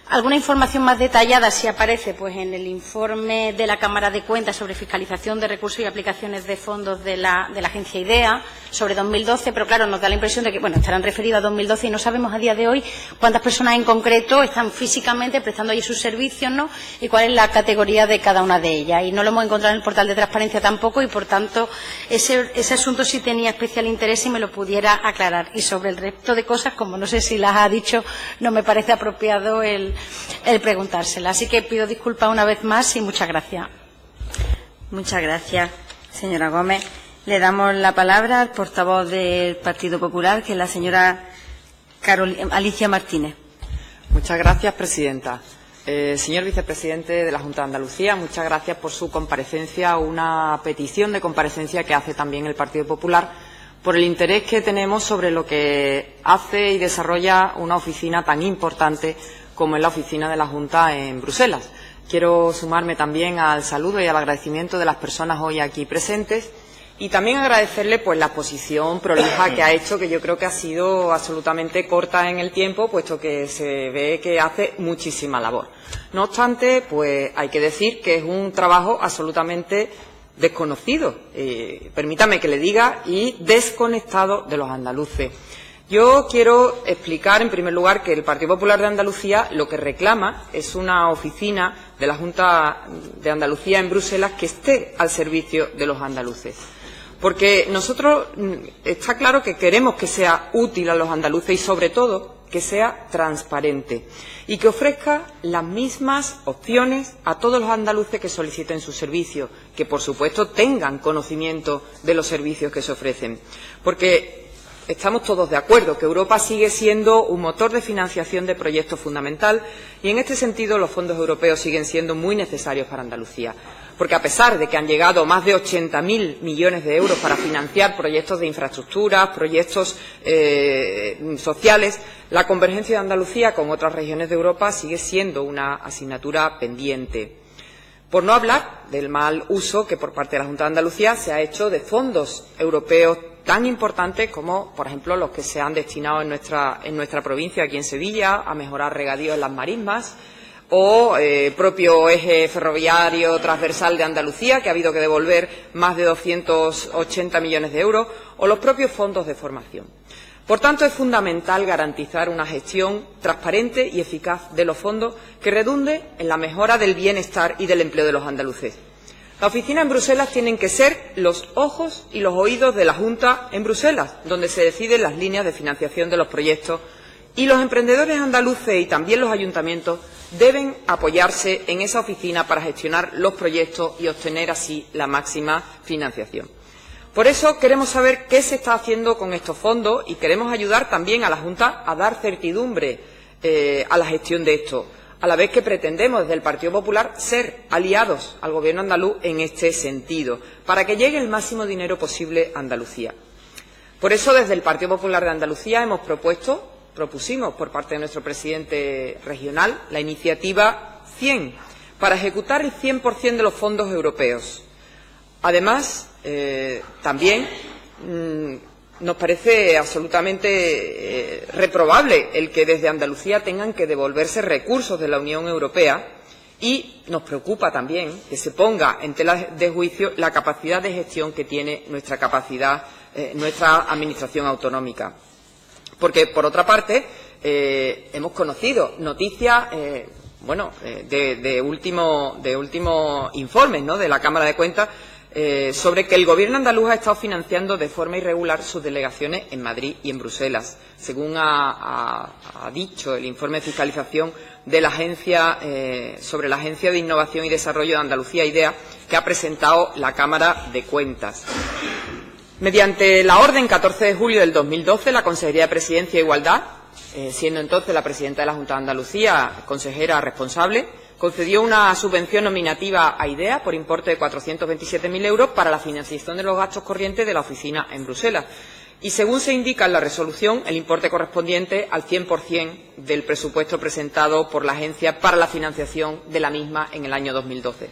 Alguna información más detallada, si aparece, pues en el informe de la Cámara de Cuentas sobre fiscalización de recursos y aplicaciones de fondos de la agencia IDEA sobre 2012, pero claro, nos da la impresión de que, bueno, estarán referidos a 2012 y no sabemos a día de hoy cuántas personas en concreto están físicamente prestando allí sus servicios, ¿no? Y cuál es la categoría de cada una de ellas. Y no lo hemos encontrado en el portal de transparencia tampoco, y por tanto ese asunto sí tenía especial interés si me lo pudiera aclarar. Y sobre el resto de cosas, como no sé si las ha dicho, no me parece apropiado el preguntársela. Así que pido disculpas una vez más y muchas gracias. Muchas gracias, señora Gómez. Le damos la palabra al portavoz del Partido Popular, que es la señora Alicia Martínez. Muchas gracias, presidenta. Señor vicepresidente de la Junta de Andalucía, muchas gracias por su comparecencia, una petición de comparecencia que hace también el Partido Popular, por el interés que tenemos sobre lo que hace y desarrolla una oficina tan importante como es la oficina de la Junta en Bruselas. Quiero sumarme también al saludo y al agradecimiento de las personas hoy aquí presentes, y también agradecerle pues la exposición prolija que ha hecho, que yo creo que ha sido absolutamente corta en el tiempo, puesto que se ve que hace muchísima labor. No obstante, pues hay que decir que es un trabajo absolutamente desconocido, permítame que le diga, y desconectado de los andaluces. Yo quiero explicar, en primer lugar, que el Partido Popular de Andalucía lo que reclama es una oficina de la Junta de Andalucía en Bruselas que esté al servicio de los andaluces. Porque nosotros está claro que queremos que sea útil a los andaluces y, sobre todo, que sea transparente y que ofrezca las mismas opciones a todos los andaluces que soliciten su servicio, que, por supuesto, tengan conocimiento de los servicios que se ofrecen. Porque estamos todos de acuerdo que Europa sigue siendo un motor de financiación de proyectos fundamental, y en este sentido los fondos europeos siguen siendo muy necesarios para Andalucía. Porque a pesar de que han llegado más de 80.000 millones de euros para financiar proyectos de infraestructuras, proyectos sociales, la convergencia de Andalucía con otras regiones de Europa sigue siendo una asignatura pendiente. Por no hablar del mal uso que por parte de la Junta de Andalucía se ha hecho de fondos europeos tan importantes como, por ejemplo, los que se han destinado en nuestra provincia, aquí en Sevilla, a mejorar regadíos en las marismas, o propio eje ferroviario transversal de Andalucía, que ha habido que devolver más de 280 millones de euros, o los propios fondos de formación. Por tanto, es fundamental garantizar una gestión transparente y eficaz de los fondos que redunde en la mejora del bienestar y del empleo de los andaluces. La oficina en Bruselas tienen que ser los ojos y los oídos de la Junta en Bruselas, donde se deciden las líneas de financiación de los proyectos, y los emprendedores andaluces y también los ayuntamientos deben apoyarse en esa oficina para gestionar los proyectos y obtener así la máxima financiación. Por eso queremos saber qué se está haciendo con estos fondos y queremos ayudar también a la Junta a dar certidumbre a la gestión de esto, a la vez que pretendemos desde el Partido Popular ser aliados al Gobierno andaluz en este sentido, para que llegue el máximo dinero posible a Andalucía. Por eso, desde el Partido Popular de Andalucía propusimos por parte de nuestro presidente regional la iniciativa 100 para ejecutar el 100% de los fondos europeos. Además, también nos parece absolutamente reprobable el que desde Andalucía tengan que devolverse recursos de la Unión Europea y nos preocupa también que se ponga en tela de juicio la capacidad de gestión que tiene nuestra Administración autonómica. Porque, por otra parte, hemos conocido noticias de últimos informes, ¿no?, de la Cámara de Cuentas sobre que el Gobierno andaluz ha estado financiando de forma irregular sus delegaciones en Madrid y en Bruselas, según ha dicho el informe de fiscalización de la agencia sobre la Agencia de Innovación y Desarrollo de Andalucía, IDEA, que ha presentado la Cámara de Cuentas. Mediante la orden 14 de julio del 2012, la Consejería de Presidencia e Igualdad, siendo entonces la presidenta de la Junta de Andalucía consejera responsable, concedió una subvención nominativa a IDEA por importe de 427.000 euros para la financiación de los gastos corrientes de la oficina en Bruselas. Y, según se indica en la resolución, el importe correspondiente al 100% del presupuesto presentado por la agencia para la financiación de la misma en el año 2012.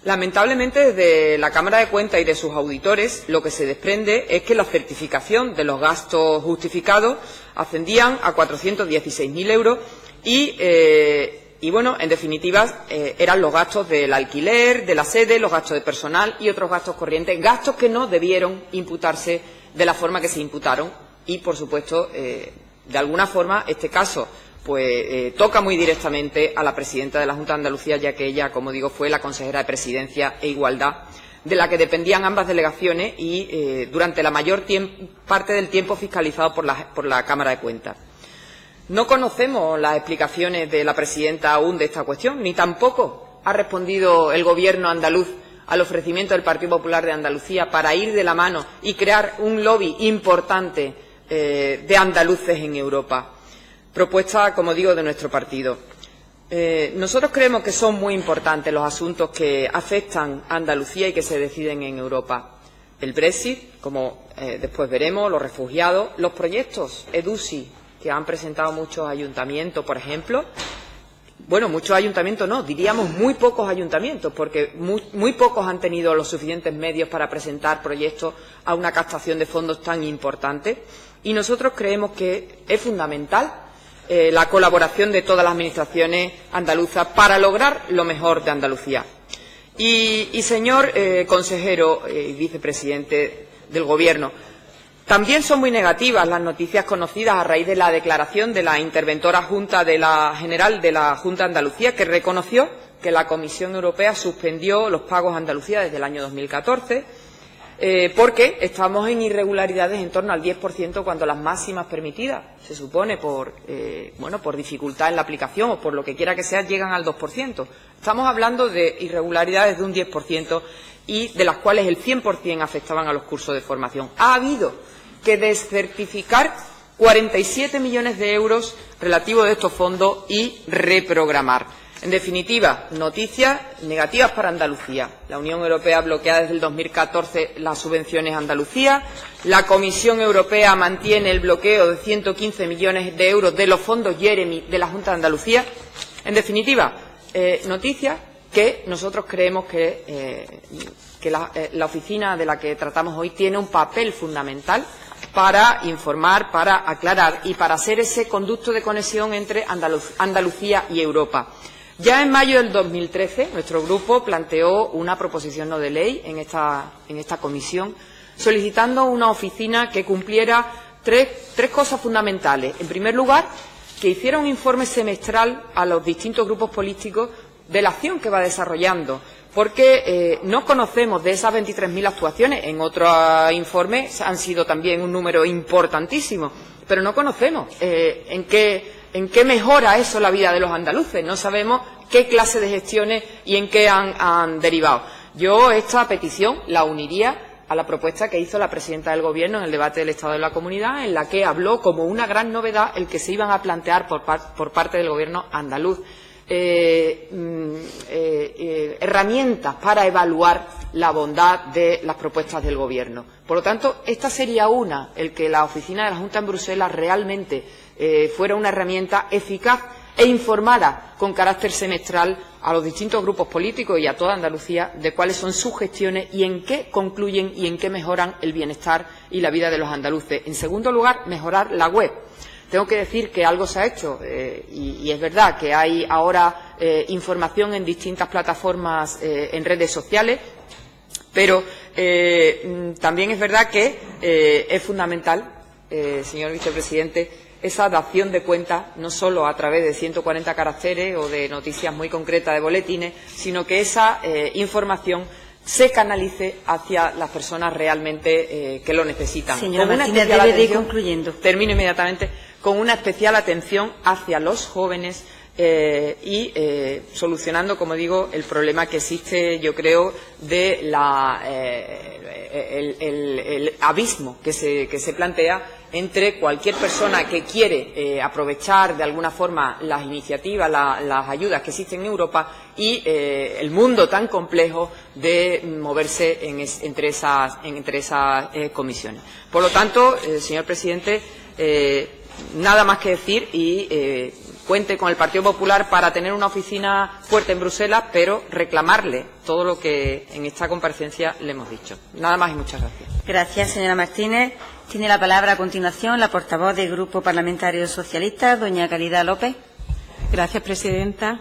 Lamentablemente, desde la Cámara de Cuentas y de sus auditores, lo que se desprende es que la certificación de los gastos justificados ascendían a 416.000 euros y, bueno, en definitiva, eran los gastos del alquiler, de la sede, los gastos de personal y otros gastos corrientes, gastos que no debieron imputarse de la forma que se imputaron y, por supuesto, de alguna forma, este caso toca muy directamente a la presidenta de la Junta de Andalucía, ya que ella, como digo, fue la consejera de Presidencia e Igualdad, de la que dependían ambas delegaciones y durante la mayor parte del tiempo fiscalizado por la Cámara de Cuentas. No conocemos las explicaciones de la presidenta aún de esta cuestión, ni tampoco ha respondido el Gobierno andaluz al ofrecimiento del Partido Popular de Andalucía para ir de la mano y crear un lobby importante de andaluces en Europa. Propuesta, como digo, de nuestro partido. Nosotros creemos que son muy importantes los asuntos que afectan a Andalucía y que se deciden en Europa. El Brexit, como después veremos, los refugiados, los proyectos EDUSI, que han presentado muchos ayuntamientos, por ejemplo. Bueno, muchos ayuntamientos no, diríamos muy pocos ayuntamientos, porque muy pocos han tenido los suficientes medios para presentar proyectos a una captación de fondos tan importante. Y nosotros creemos que es fundamental la colaboración de todas las administraciones andaluzas para lograr lo mejor de Andalucía. Y señor consejero y vicepresidente del Gobierno, también son muy negativas las noticias conocidas a raíz de la declaración de la interventora general de la Junta de Andalucía, que reconoció que la Comisión Europea suspendió los pagos a Andalucía desde el año 2014, porque estamos en irregularidades en torno al 10% cuando las máximas permitidas, se supone, por dificultad en la aplicación o por lo que quiera que sea, llegan al 2%. Estamos hablando de irregularidades de un 10% y de las cuales el 100% afectaban a los cursos de formación. Ha habido que descertificar 47 millones de euros relativos a estos fondos y reprogramar. En definitiva, noticias negativas para Andalucía. La Unión Europea bloquea desde el 2014 las subvenciones a Andalucía. La Comisión Europea mantiene el bloqueo de 115 millones de euros de los fondos Jeremy de la Junta de Andalucía. En definitiva, noticias que nosotros creemos que la oficina de la que tratamos hoy tiene un papel fundamental para informar, para aclarar y para ser ese conducto de conexión entre Andalucía y Europa. Ya en mayo del 2013, nuestro grupo planteó una proposición no de ley en esta comisión, solicitando una oficina que cumpliera tres cosas fundamentales. En primer lugar, que hiciera un informe semestral a los distintos grupos políticos de la acción que va desarrollando, porque no conocemos de esas 23.000 actuaciones, en otros informes han sido también un número importantísimo, pero no conocemos en qué ¿En qué mejora eso la vida de los andaluces? No sabemos qué clase de gestiones y en qué han derivado. Yo esta petición la uniría a la propuesta que hizo la presidenta del Gobierno en el debate del Estado de la Comunidad, en la que habló como una gran novedad el que se iban a plantear por parte del Gobierno andaluz herramientas para evaluar la bondad de las propuestas del Gobierno. Por lo tanto, esta sería el que la oficina de la Junta en Bruselas realmente fuera una herramienta eficaz e informara con carácter semestral a los distintos grupos políticos y a toda Andalucía de cuáles son sus gestiones y en qué concluyen y en qué mejoran el bienestar y la vida de los andaluces. En segundo lugar, mejorar la web. Tengo que decir que algo se ha hecho y es verdad que hay ahora información en distintas plataformas en redes sociales, pero también es verdad que es fundamental, señor vicepresidente, esa dación de cuentas, no solo a través de 140 caracteres o de noticias muy concretas de boletines, sino que esa información se canalice hacia las personas realmente que lo necesitan. Señora Martínez, debe de ir concluyendo. Termino inmediatamente. Con una especial atención hacia los jóvenes y solucionando, como digo, el problema que existe, yo creo, de el abismo que se plantea entre cualquier persona que quiere aprovechar de alguna forma las iniciativas, las ayudas que existen en Europa y el mundo tan complejo de moverse entre esas comisiones. Por lo tanto, señor presidente, nada más que decir y cuente con el Partido Popular para tener una oficina fuerte en Bruselas, pero reclamarle todo lo que en esta comparecencia le hemos dicho. Nada más y muchas gracias. Gracias, señora Martínez. Tiene la palabra a continuación la portavoz del Grupo Parlamentario Socialista, doña Caridad López. Gracias, presidenta.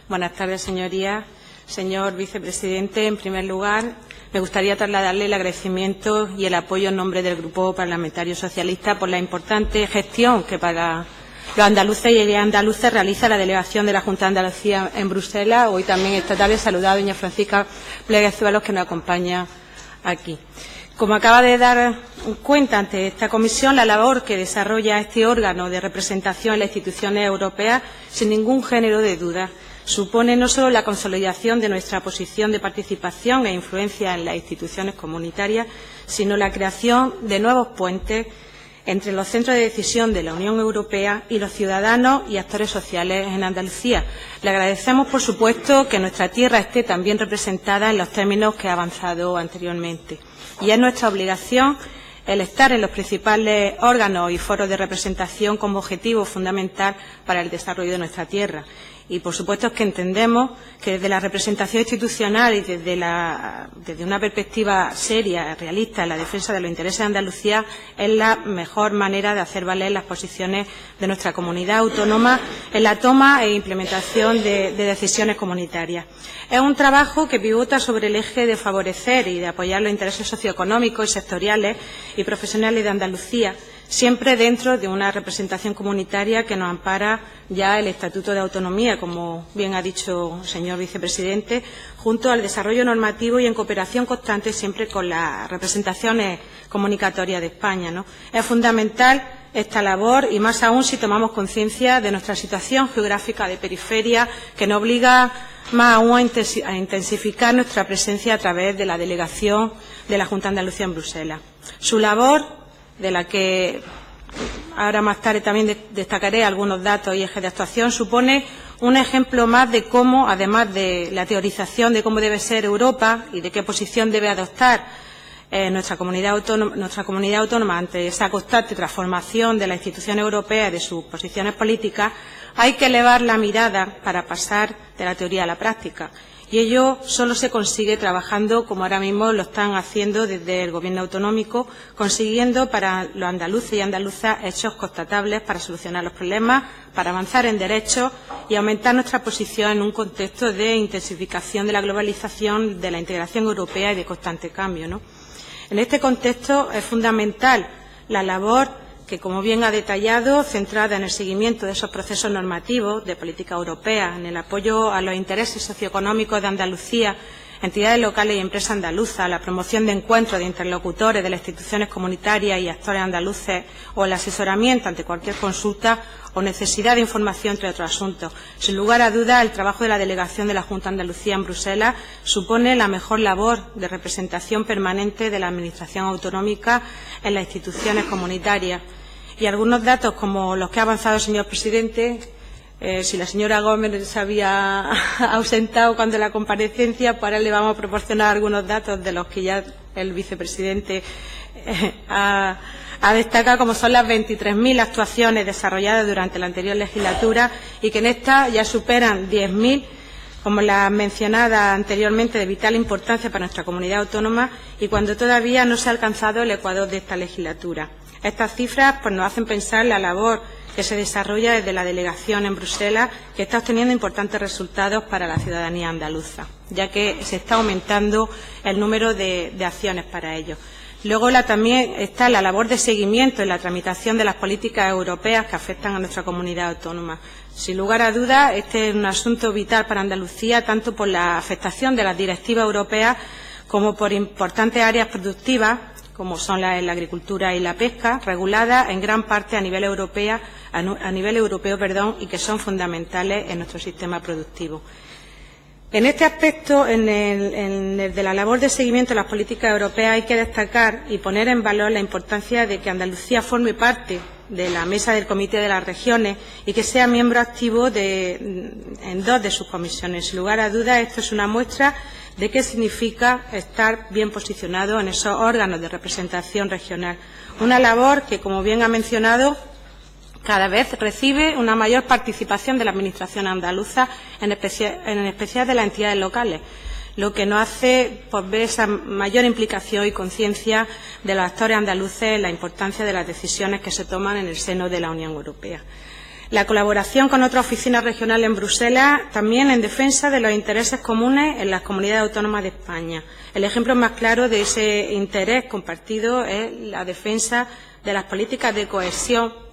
Buenas tardes, señorías. Señor vicepresidente, en primer lugar, me gustaría trasladarle el agradecimiento y el apoyo en nombre del Grupo Parlamentario Socialista por la importante gestión que para los andaluces y andaluces realiza la delegación de la Junta de Andalucía en Bruselas. Hoy también esta tarde saludar a doña Francisca Pleguezuelos, que nos acompaña aquí. Como acaba de dar cuenta ante esta comisión, la labor que desarrolla este órgano de representación en las instituciones europeas, sin ningún género de duda, supone no solo la consolidación de nuestra posición de participación e influencia en las instituciones comunitarias, sino la creación de nuevos puentes entre los centros de decisión de la Unión Europea y los ciudadanos y actores sociales en Andalucía. Le agradecemos, por supuesto, que nuestra tierra esté también representada en los términos que ha avanzado anteriormente. Y es nuestra obligación el estar en los principales órganos y foros de representación como objetivo fundamental para el desarrollo de nuestra tierra. Y, por supuesto, es que entendemos que desde la representación institucional y desde una perspectiva seria, realista, en la defensa de los intereses de Andalucía, es la mejor manera de hacer valer las posiciones de nuestra comunidad autónoma en la toma e implementación de decisiones comunitarias. Es un trabajo que pivota sobre el eje de favorecer y de apoyar los intereses socioeconómicos y sectoriales y profesionales de Andalucía, siempre dentro de una representación comunitaria que nos ampara ya el Estatuto de Autonomía, como bien ha dicho el señor vicepresidente, junto al desarrollo normativo y en cooperación constante siempre con las representaciones comunicatorias de España, ¿no? Es fundamental esta labor y más aún si tomamos conciencia de nuestra situación geográfica de periferia, que nos obliga más aún a intensificar nuestra presencia a través de la delegación de la Junta de Andalucía en Bruselas. Su labor, de la que ahora más tarde también destacaré algunos datos y ejes de actuación, supone un ejemplo más de cómo, además de la teorización de cómo debe ser Europa y de qué posición debe adoptar nuestra comunidad autónoma ante esa constante transformación de las instituciones europeas y de sus posiciones políticas, hay que elevar la mirada para pasar de la teoría a la práctica. Y ello solo se consigue trabajando, como ahora mismo lo están haciendo desde el Gobierno autonómico, consiguiendo para los andaluces y andaluzas hechos constatables para solucionar los problemas, para avanzar en derechos y aumentar nuestra posición en un contexto de intensificación de la globalización, de la integración europea y de constante cambio, ¿no? En este contexto es fundamental la labor que, como bien ha detallado, centrada en el seguimiento de esos procesos normativos de política europea, en el apoyo a los intereses socioeconómicos de Andalucía entidades locales y empresas andaluzas, la promoción de encuentros de interlocutores de las instituciones comunitarias y actores andaluces o el asesoramiento ante cualquier consulta o necesidad de información, entre otros asuntos. Sin lugar a dudas, el trabajo de la delegación de la Junta de Andalucía en Bruselas supone la mejor labor de representación permanente de la Administración autonómica en las instituciones comunitarias. Y algunos datos, como los que ha avanzado el señor presidente, si la señora Gómez se había ausentado cuando la comparecencia, pues ahora le vamos a proporcionar algunos datos de los que ya el vicepresidente ha destacado, como son las 23.000 actuaciones desarrolladas durante la anterior legislatura y que en esta ya superan 10.000, como las mencionadas anteriormente, de vital importancia para nuestra comunidad autónoma y cuando todavía no se ha alcanzado el ecuador de esta legislatura. Estas cifras pues, nos hacen pensar la labor que se desarrolla desde la delegación en Bruselas, que está obteniendo importantes resultados para la ciudadanía andaluza, ya que se está aumentando el número de acciones para ello. Luego también está la labor de seguimiento en la tramitación de las políticas europeas que afectan a nuestra comunidad autónoma. Sin lugar a dudas, este es un asunto vital para Andalucía, tanto por la afectación de las directivas europeas como por importantes áreas productivas, como son la agricultura y la pesca, reguladas en gran parte a nivel europeo, y que son fundamentales en nuestro sistema productivo. En este aspecto, en el de la labor de seguimiento de las políticas europeas, hay que destacar y poner en valor la importancia de que Andalucía forme parte de la mesa del Comité de las Regiones y que sea miembro activo en 2 de sus comisiones. Sin lugar a dudas, esto es una muestra de qué significa estar bien posicionado en esos órganos de representación regional. Una labor que, como bien ha mencionado, cada vez recibe una mayor participación de la Administración andaluza, en especial de las entidades locales, lo que nos hace ver esa mayor implicación y conciencia de los actores andaluces en la importancia de las decisiones que se toman en el seno de la Unión Europea. La colaboración con otras oficinas regionales en Bruselas, también en defensa de los intereses comunes en las comunidades autónomas de España. El ejemplo más claro de ese interés compartido es la defensa de las políticas de cohesión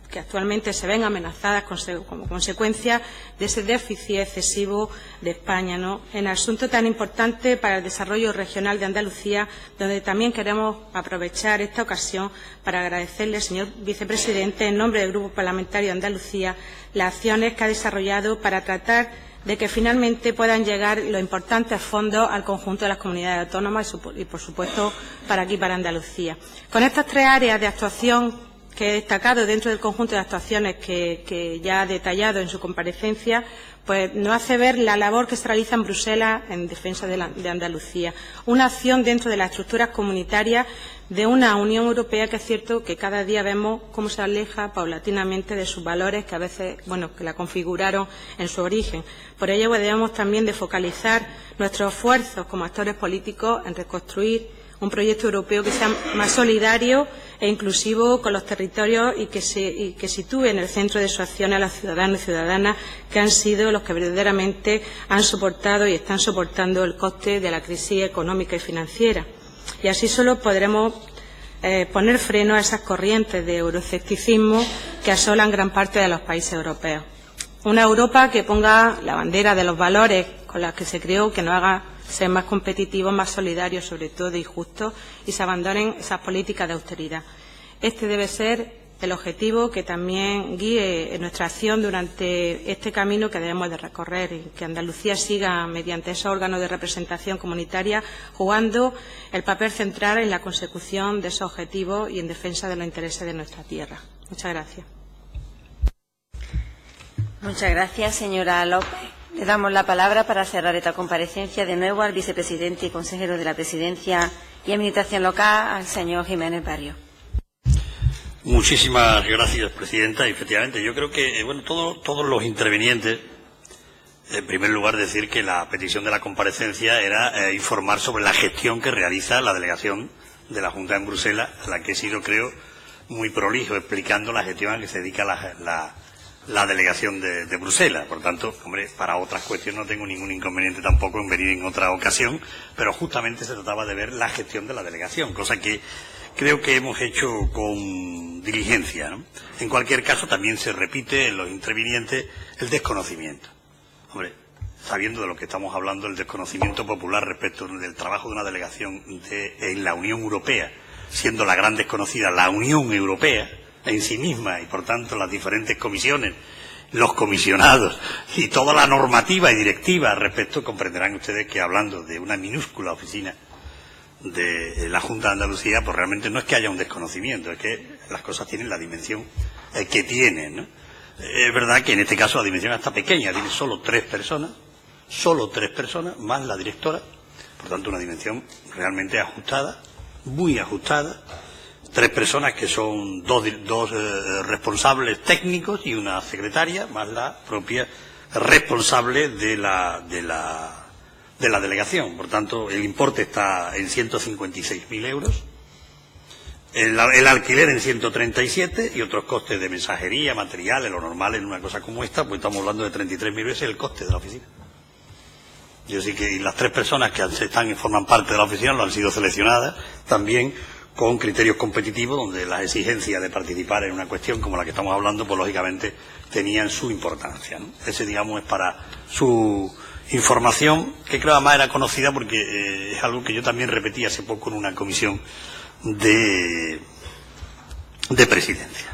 que actualmente se ven amenazadas como consecuencia de ese déficit excesivo de España, ¿no? En asunto tan importante para el desarrollo regional de Andalucía, donde también queremos aprovechar esta ocasión para agradecerle, señor vicepresidente, en nombre del Grupo Parlamentario de Andalucía, las acciones que ha desarrollado para tratar de que finalmente puedan llegar los importantes fondos al conjunto de las comunidades autónomas y, por supuesto, para aquí, para Andalucía. Con estas 3 áreas de actuación que he destacado dentro del conjunto de actuaciones que ya ha detallado en su comparecencia, pues nos hace ver la labor que se realiza en Bruselas en defensa de Andalucía. Una acción dentro de las estructuras comunitarias de una Unión Europea que es cierto que cada día vemos cómo se aleja paulatinamente de sus valores que a veces, que la configuraron en su origen. Por ello, debemos también de focalizar nuestros esfuerzos como actores políticos en reconstruir un proyecto europeo que sea más solidario e inclusivo con los territorios y que sitúe en el centro de su acción a los ciudadanos y ciudadanas que han sido los que verdaderamente han soportado y están soportando el coste de la crisis económica y financiera. Y así solo podremos poner freno a esas corrientes de euroescepticismo que asolan gran parte de los países europeos. Una Europa que ponga la bandera de los valores con los que se creó, que nos haga ser más competitivos, más solidarios sobre todo y justos, y se abandonen esas políticas de austeridad. Este debe ser el objetivo que también guíe nuestra acción durante este camino que debemos de recorrer y que Andalucía siga mediante esos órganos de representación comunitaria jugando el papel central en la consecución de esos objetivos y en defensa de los intereses de nuestra tierra. Muchas gracias. Muchas gracias, señora López. Le damos la palabra para cerrar esta comparecencia de nuevo al vicepresidente y consejero de la Presidencia y Administración Local, al señor Jiménez Barrio. Muchísimas gracias, presidenta. Efectivamente, yo creo que todos los intervinientes, en primer lugar, decir que la petición de la comparecencia era informar sobre la gestión que realiza la delegación de la Junta en Bruselas, a la que he sido, creo, muy prolijo explicando la gestión a la que se dedica la delegación de Bruselas. Por tanto, para otras cuestiones no tengo ningún inconveniente tampoco en venir en otra ocasión, pero justamente se trataba de ver la gestión de la delegación, cosa que creo que hemos hecho con diligencia, ¿no? En cualquier caso, también se repite en los intervinientes el desconocimiento. sabiendo de lo que estamos hablando, el desconocimiento popular respecto del trabajo de una delegación en la Unión Europea, siendo la gran desconocida la Unión Europea en sí misma y por tanto las diferentes comisiones, los comisionados y toda la normativa y directiva al respecto, comprenderán ustedes que hablando de una minúscula oficina de la Junta de Andalucía, pues realmente no es que haya un desconocimiento, es que las cosas tienen la dimensión que tienen, ¿no? Es verdad que en este caso la dimensión está pequeña, tiene solo tres personas más la directora, por tanto una dimensión realmente ajustada, muy ajustada, 3 personas que son dos responsables técnicos y una secretaria, más la propia responsable de la delegación. Por tanto, el importe está en 156.000 euros, el alquiler en 137 y otros costes de mensajería, materiales, lo normal en una cosa como esta, pues estamos hablando de 33.000 veces el coste de la oficina. Yo sí que y las 3 personas que forman parte de la oficina lo han sido seleccionadas también con criterios competitivos, donde las exigencias de participar en una cuestión como la que estamos hablando, pues lógicamente tenían su importancia, ¿no? Ese, digamos, es para su información, que creo además era conocida porque es algo que yo también repetí hace poco en una comisión de presidencia.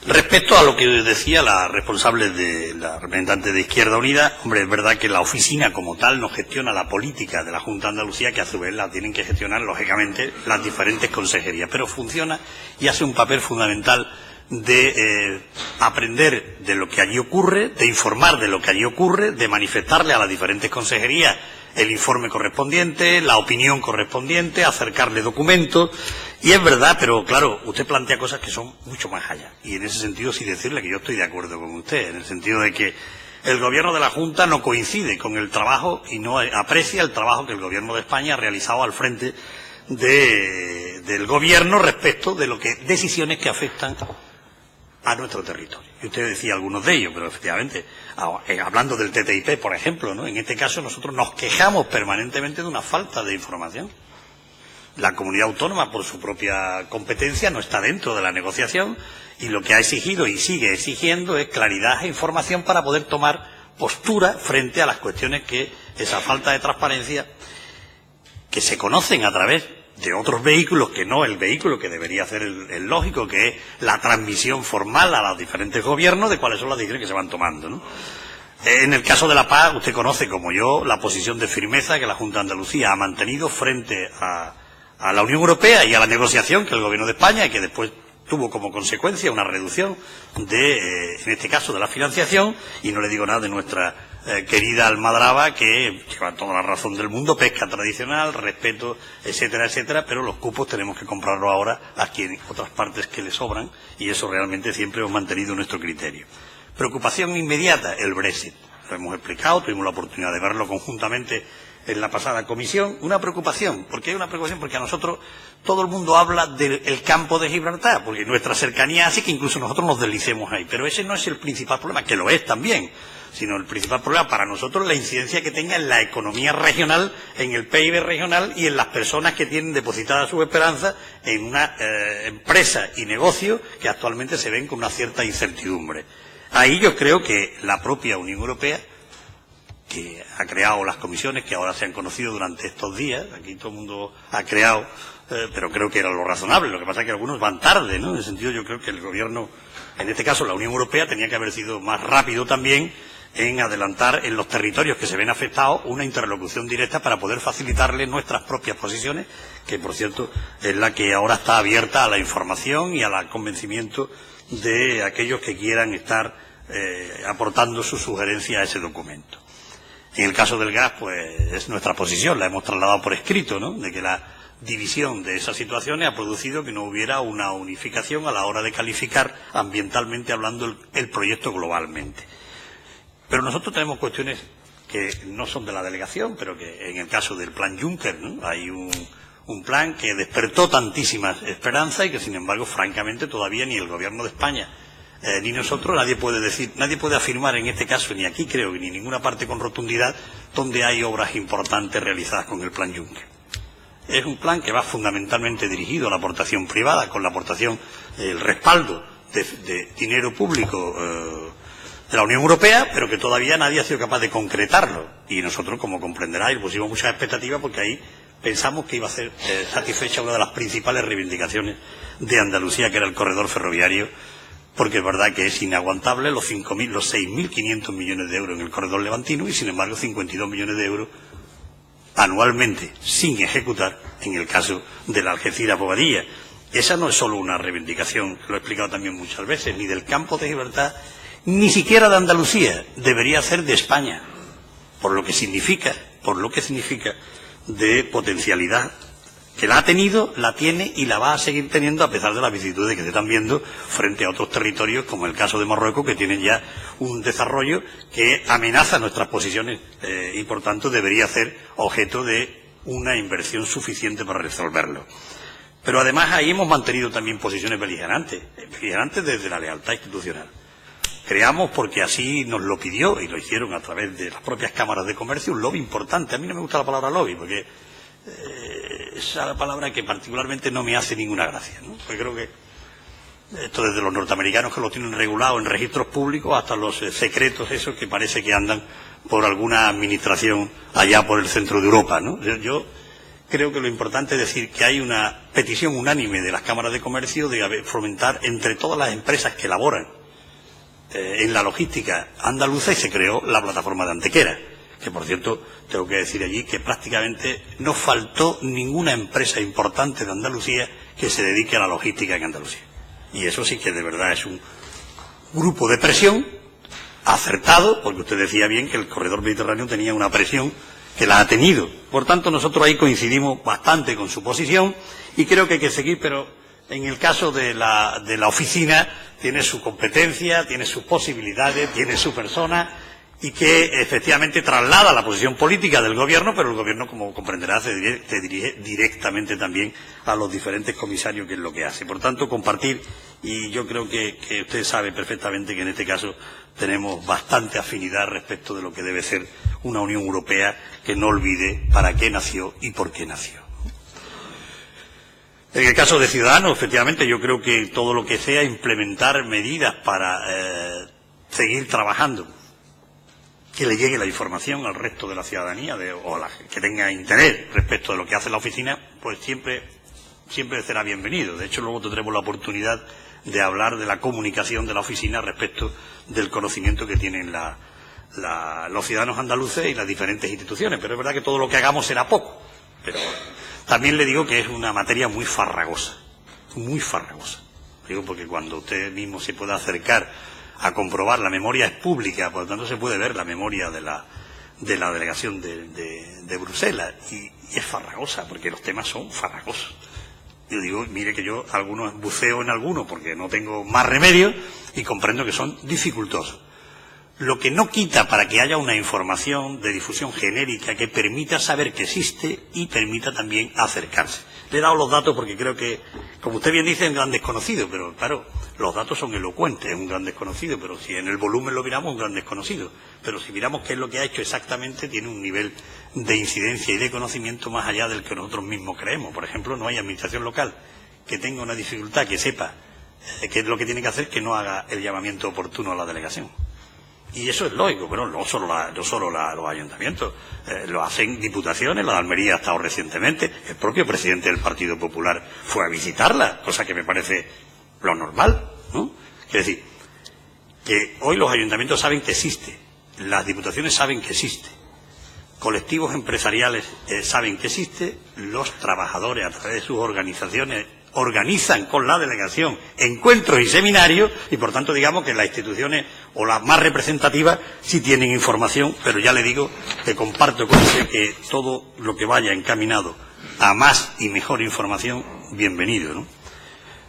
Respecto a lo que decía la representante de Izquierda Unida, hombre, es verdad que la oficina como tal no gestiona la política de la Junta de Andalucía, que a su vez la tienen que gestionar, lógicamente, las diferentes consejerías, pero funciona y hace un papel fundamental de aprender de lo que allí ocurre, de informar de lo que allí ocurre, de manifestarle a las diferentes consejerías el informe correspondiente, la opinión correspondiente, acercarle documentos. Y es verdad, pero claro, usted plantea cosas que son mucho más allá. Y en ese sentido sí decirle que yo estoy de acuerdo con usted, en el sentido de que el gobierno de la Junta no coincide con el trabajo y no aprecia el trabajo que el gobierno de España ha realizado al frente del gobierno respecto de decisiones que afectan a nuestro territorio. Y usted decía algunos de ellos, pero efectivamente, hablando del TTIP, por ejemplo, ¿no? En este caso nosotros nos quejamos permanentemente de una falta de información. La comunidad autónoma, por su propia competencia, no está dentro de la negociación y lo que ha exigido y sigue exigiendo es claridad e información para poder tomar postura frente a las cuestiones que esa falta de transparencia, que se conocen a través de otros vehículos que no el vehículo que debería ser el lógico, que es la transmisión formal a los diferentes gobiernos de cuáles son las decisiones que se van tomando, ¿no? En el caso de La Paz, usted conoce como yo la posición de firmeza que la Junta de Andalucía ha mantenido frente a la Unión Europea y a la negociación que el Gobierno de España, y que después tuvo como consecuencia una reducción en este caso, de la financiación, y no le digo nada de nuestra querida Almadraba, que lleva toda la razón del mundo, pesca tradicional, respeto, etcétera, etcétera, pero los cupos tenemos que comprarlos ahora aquí en otras partes que le sobran, y eso realmente siempre hemos mantenido nuestro criterio. Preocupación inmediata, el Brexit. Lo hemos explicado, tuvimos la oportunidad de verlo conjuntamente en la pasada comisión. Una preocupación, porque hay una preocupación porque a nosotros todo el mundo habla del campo de Gibraltar, porque nuestra cercanía hace que incluso nosotros nos deslicemos ahí, pero ese no es el principal problema, que lo es también, sino el principal problema para nosotros es la incidencia que tenga en la economía regional, en el PIB regional y en las personas que tienen depositada su esperanza en una empresa y negocio que actualmente se ven con una cierta incertidumbre. Ahí yo creo que la propia Unión Europea, que ha creado las comisiones que ahora se han conocido durante estos días, aquí todo el mundo ha creado, pero creo que era lo razonable. Lo que pasa es que algunos van tarde, ¿no? En ese sentido yo creo que el gobierno, en este caso la Unión Europea, tenía que haber sido más rápido también en adelantar en los territorios que se ven afectados una interlocución directa para poder facilitarle nuestras propias posiciones, que por cierto es la que ahora está abierta a la información y al convencimiento de aquellos que quieran estar aportando su sugerencia a ese documento. En el caso del gas, pues es nuestra posición, la hemos trasladado por escrito, ¿no?, de que la división de esas situaciones ha producido que no hubiera una unificación a la hora de calificar ambientalmente hablando el proyecto globalmente. Pero nosotros tenemos cuestiones que no son de la delegación, pero que en el caso del plan Juncker, ¿no?, hay un plan que despertó tantísimas esperanzas y que sin embargo francamente todavía ni el gobierno de España ni nosotros, nadie puede afirmar en este caso, ni aquí creo, ni en ninguna parte con rotundidad, donde hay obras importantes realizadas con el plan Juncker. Es un plan que va fundamentalmente dirigido a la aportación privada, con la aportación, el respaldo de dinero público de la Unión Europea, pero que todavía nadie ha sido capaz de concretarlo. Y nosotros, como comprenderáis, pusimos muchas expectativas porque ahí pensamos que iba a ser satisfecha una de las principales reivindicaciones de Andalucía, que era el corredor ferroviario, porque es verdad que es inaguantable los 6.500 millones de euros en el corredor levantino y, sin embargo, 52 millones de euros anualmente sin ejecutar en el caso de la Algeciras-Bobadilla. Esa no es solo una reivindicación, lo he explicado también muchas veces, ni del campo de Gibraltar, ni siquiera de Andalucía, debería ser de España, por lo que significa de potencialidad, que la ha tenido, la tiene y la va a seguir teniendo a pesar de las vicisitudes que se están viendo frente a otros territorios, como el caso de Marruecos, que tienen ya un desarrollo que amenaza nuestras posiciones y, por tanto, debería ser objeto de una inversión suficiente para resolverlo. Pero, además, ahí hemos mantenido también posiciones beligerantes desde la lealtad institucional. Creamos, porque así nos lo pidió, y lo hicieron a través de las propias cámaras de comercio, un lobby importante. A mí no me gusta la palabra lobby, porque es la palabra que particularmente no me hace ninguna gracia, ¿no? Porque creo que esto desde los norteamericanos, que lo tienen regulado en registros públicos, hasta los secretos esos que parece que andan por alguna administración allá por el centro de Europa, ¿no? Yo creo que lo importante es decir que hay una petición unánime de las cámaras de comercio de fomentar entre todas las empresas que elaboran en la logística andaluza, y se creó la plataforma de Antequera, que, por cierto, tengo que decir allí que prácticamente no faltó ninguna empresa importante de Andalucía que se dedique a la logística en Andalucía. Y eso sí que de verdad es un grupo de presión acertado, porque usted decía bien que el corredor mediterráneo tenía una presión que la ha tenido. Por tanto, nosotros ahí coincidimos bastante con su posición y creo que hay que seguir, pero en el caso de la oficina tiene su competencia, tiene sus posibilidades, tiene su persona, y que efectivamente traslada la posición política del Gobierno, pero el Gobierno, como comprenderá, se dirige directamente también a los diferentes comisarios, que es lo que hace. Por tanto, compartir, y yo creo que usted sabe perfectamente que en este caso tenemos bastante afinidad respecto de lo que debe ser una Unión Europea que no olvide para qué nació y por qué nació. En el caso de Ciudadanos, efectivamente, yo creo que todo lo que sea implementar medidas para seguir trabajando, que le llegue la información al resto de la ciudadanía o a la que tenga interés respecto de lo que hace la oficina, pues siempre será bienvenido. De hecho, luego tendremos la oportunidad de hablar de la comunicación de la oficina respecto del conocimiento que tienen los ciudadanos andaluces y las diferentes instituciones. Pero es verdad que todo lo que hagamos será poco. Pero también le digo que es una materia muy farragosa, muy farragosa. Digo porque cuando usted mismo se pueda acercar a comprobar, la memoria es pública, por lo tanto se puede ver la memoria de la delegación de Bruselas, y es farragosa, porque los temas son farragosos. Yo digo, mire que yo buceo en algunos porque no tengo más remedio y comprendo que son dificultosos. Lo que no quita para que haya una información de difusión genérica que permita saber que existe y permita también acercarse. Le he dado los datos porque creo que, como usted bien dice, es un gran desconocido, pero claro, los datos son elocuentes, es un gran desconocido, pero si en el volumen lo miramos, un gran desconocido. Pero si miramos qué es lo que ha hecho exactamente, tiene un nivel de incidencia y de conocimiento más allá del que nosotros mismos creemos. Por ejemplo, no hay administración local que tenga una dificultad, que sepa qué es lo que tiene que hacer, que no haga el llamamiento oportuno a la delegación. Y eso es lógico, pero no solo los ayuntamientos, lo hacen diputaciones. La de Almería ha estado recientemente, el propio presidente del Partido Popular fue a visitarla, cosa que me parece lo normal, ¿no? Quiere decir, que hoy los ayuntamientos saben que existe, las diputaciones saben que existe, colectivos empresariales saben que existe, los trabajadores a través de sus organizaciones organizan con la delegación encuentros y seminarios, y por tanto digamos que las instituciones o las más representativas sí tienen información, pero ya le digo que comparto con usted que todo lo que vaya encaminado a más y mejor información, bienvenido, ¿no?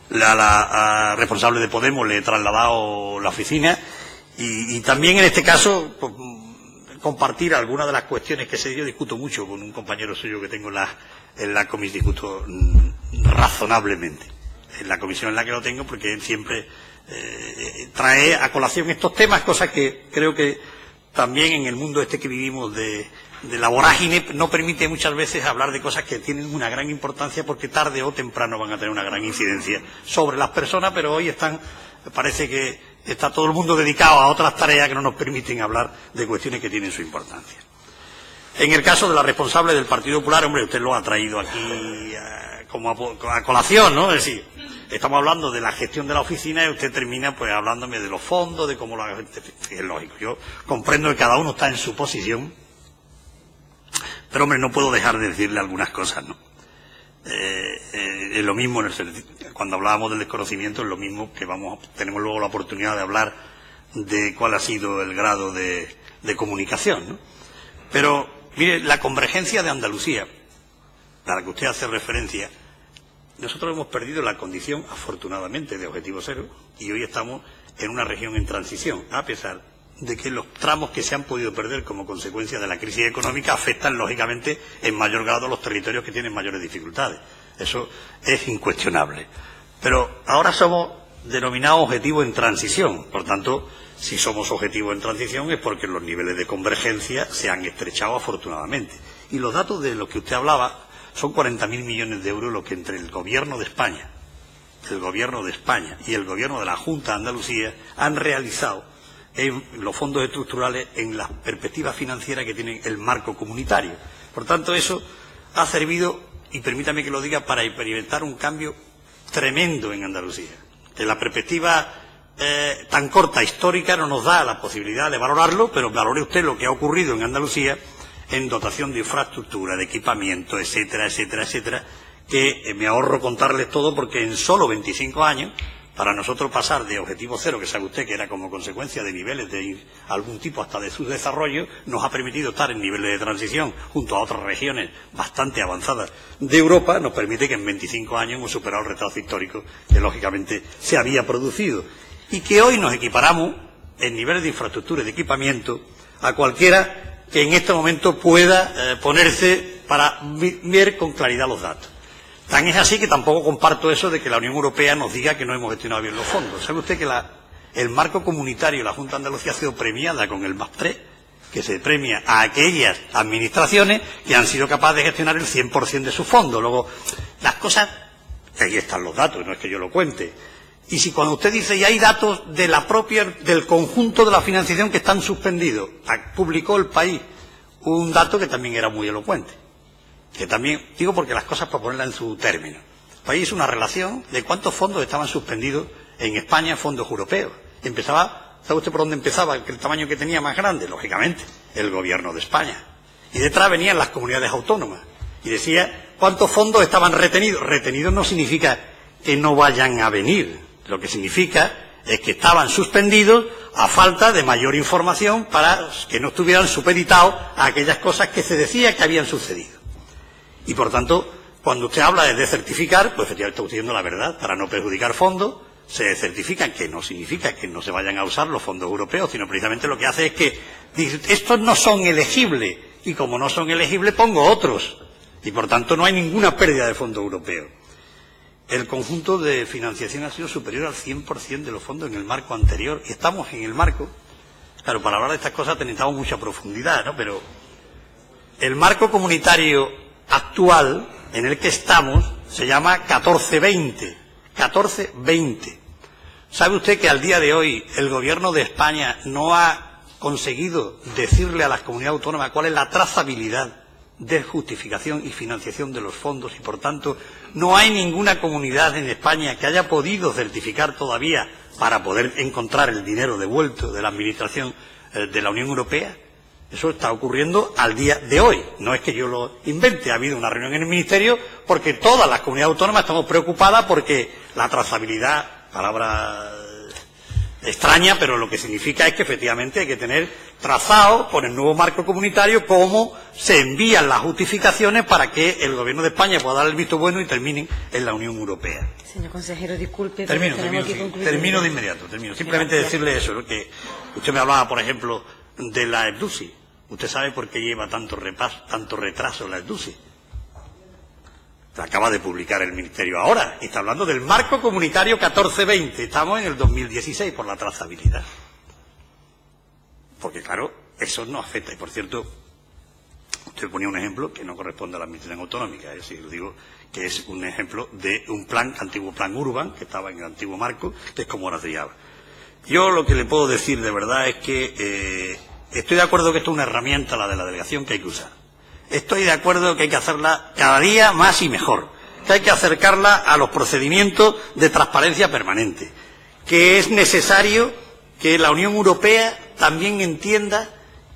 La responsable de Podemos le he trasladado la oficina y también en este caso pues, compartir algunas de las cuestiones que yo discuto mucho con un compañero suyo que tengo en la comisión, discuto razonablemente en la comisión en la que lo tengo, porque él siempre trae a colación estos temas, cosas que creo que también en el mundo este que vivimos de la vorágine no permite muchas veces hablar de cosas que tienen una gran importancia, porque tarde o temprano van a tener una gran incidencia sobre las personas, pero hoy parece que está todo el mundo dedicado a otras tareas que no nos permiten hablar de cuestiones que tienen su importancia. En el caso de la responsable del Partido Popular, hombre, usted lo ha traído aquí como a colación, ¿no? Es decir, estamos hablando de la gestión de la oficina y usted termina pues hablándome de los fondos, de cómo la gente... Es lógico, yo comprendo que cada uno está en su posición, pero hombre, no puedo dejar de decirle algunas cosas, ¿no? Es lo mismo, cuando hablábamos del desconocimiento, es lo mismo que tenemos luego la oportunidad de hablar de cuál ha sido el grado de comunicación, ¿no? Pero, mire, la convergencia de Andalucía, a la que usted hace referencia, nosotros hemos perdido la condición, afortunadamente, de objetivo cero, y hoy estamos en una región en transición, a pesar de que los tramos que se han podido perder como consecuencia de la crisis económica afectan, lógicamente, en mayor grado a los territorios que tienen mayores dificultades. Eso es incuestionable. Pero ahora somos denominados objetivos en transición. Por tanto, si somos objetivos en transición es porque los niveles de convergencia se han estrechado afortunadamente. Y los datos de los que usted hablaba son 40.000 millones de euros lo que entre el Gobierno de España y el Gobierno de la Junta de Andalucía han realizado en los fondos estructurales en las perspectivas financieras que tienen el marco comunitario. Por tanto, eso ha servido, y permítame que lo diga, para experimentar un cambio tremendo en Andalucía. Que la perspectiva tan corta, histórica, no nos da la posibilidad de valorarlo, pero valore usted lo que ha ocurrido en Andalucía en dotación de infraestructura, de equipamiento, etcétera, etcétera, etcétera, que me ahorro contarles todo porque en solo 25 años, para nosotros pasar de objetivo cero, que sabe usted que era como consecuencia de niveles de algún tipo hasta de su desarrollo, nos ha permitido estar en niveles de transición junto a otras regiones bastante avanzadas de Europa, nos permite que en 25 años hemos superado el retraso histórico que lógicamente se había producido y que hoy nos equiparamos en niveles de infraestructura y de equipamiento a cualquiera que en este momento pueda ponerse para ver con claridad los datos. Tan es así que tampoco comparto eso de que la Unión Europea nos diga que no hemos gestionado bien los fondos. ¿Sabe usted que el marco comunitario de la Junta de Andalucía ha sido premiada con el MAP3, que se premia a aquellas administraciones que han sido capaces de gestionar el 100% de sus fondos? Luego, las cosas, ahí están los datos, no es que yo lo cuente. Y si cuando usted dice, y hay datos de del conjunto de la financiación que están suspendidos, publicó El País un dato que también era muy elocuente. Que también, digo porque las cosas para ponerlas en su término. El País es una relación de cuántos fondos estaban suspendidos en España, fondos europeos. Empezaba, ¿sabe usted por dónde empezaba? El tamaño que tenía más grande, lógicamente, el Gobierno de España. Y detrás venían las comunidades autónomas. Y decía, ¿cuántos fondos estaban retenidos? Retenidos no significa que no vayan a venir. Lo que significa es que estaban suspendidos a falta de mayor información para que no estuvieran supeditados a aquellas cosas que se decía que habían sucedido. Y por tanto, cuando usted habla de decertificar, pues efectivamente está usted diciendo la verdad, para no perjudicar fondos, se decertifican, que no significa que no se vayan a usar los fondos europeos, sino precisamente lo que hace es que dice, estos no son elegibles, y como no son elegibles pongo otros, y por tanto no hay ninguna pérdida de fondos europeos. El conjunto de financiación ha sido superior al 100% de los fondos en el marco anterior, y estamos en el marco, claro, para hablar de estas cosas necesitamos mucha profundidad, ¿no? Pero el marco comunitario actual en el que estamos se llama 14-20. 14-20. ¿Sabe usted que al día de hoy el Gobierno de España no ha conseguido decirle a las comunidades autónomas cuál es la trazabilidad de justificación y financiación de los fondos y por tanto no hay ninguna comunidad en España que haya podido certificar todavía para poder encontrar el dinero devuelto de la Administración de la Unión Europea? Eso está ocurriendo al día de hoy. No es que yo lo invente. Ha habido una reunión en el Ministerio porque todas las comunidades autónomas estamos preocupadas porque la trazabilidad, palabra extraña, pero lo que significa es que efectivamente hay que tener trazado por el nuevo marco comunitario cómo se envían las justificaciones para que el Gobierno de España pueda dar el visto bueno y terminen en la Unión Europea. Señor consejero, disculpe. Termino de inmediato. Simplemente decirle eso, que usted me hablaba, por ejemplo, de la EBDUSI. ¿Usted sabe por qué lleva tanto retraso la EBDUSI? La acaba de publicar el Ministerio ahora. Está hablando del marco comunitario 14-20. Estamos en el 2016 por la trazabilidad. Porque, claro, eso nos afecta. Y, por cierto, usted ponía un ejemplo que no corresponde a la Administración Autonómica. Es decir, digo que es un ejemplo de un plan, antiguo plan Urban, que estaba en el antiguo marco, que es como ahora se llama. Yo lo que le puedo decir de verdad es que estoy de acuerdo que esto es una herramienta, la de la delegación, que hay que usar. Estoy de acuerdo que hay que hacerla cada día más y mejor, que hay que acercarla a los procedimientos de transparencia permanente, que es necesario que la Unión Europea también entienda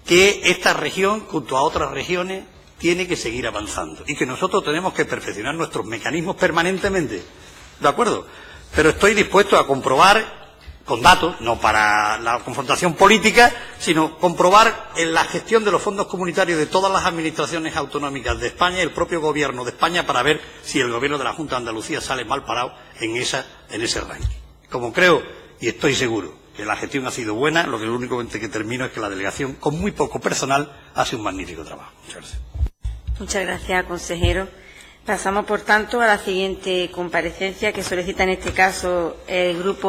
que esta región, junto a otras regiones, tiene que seguir avanzando y que nosotros tenemos que perfeccionar nuestros mecanismos permanentemente. ¿De acuerdo? Pero estoy dispuesto a comprobar con datos, no para la confrontación política, sino comprobar en la gestión de los fondos comunitarios de todas las administraciones autonómicas de España y el propio Gobierno de España para ver si el Gobierno de la Junta de Andalucía sale mal parado en ese ranking. Como creo y estoy seguro que la gestión ha sido buena, lo único que termino es que la delegación, con muy poco personal, hace un magnífico trabajo. Muchas gracias. Muchas gracias, consejero. Pasamos, por tanto, a la siguiente comparecencia que solicita en este caso el grupo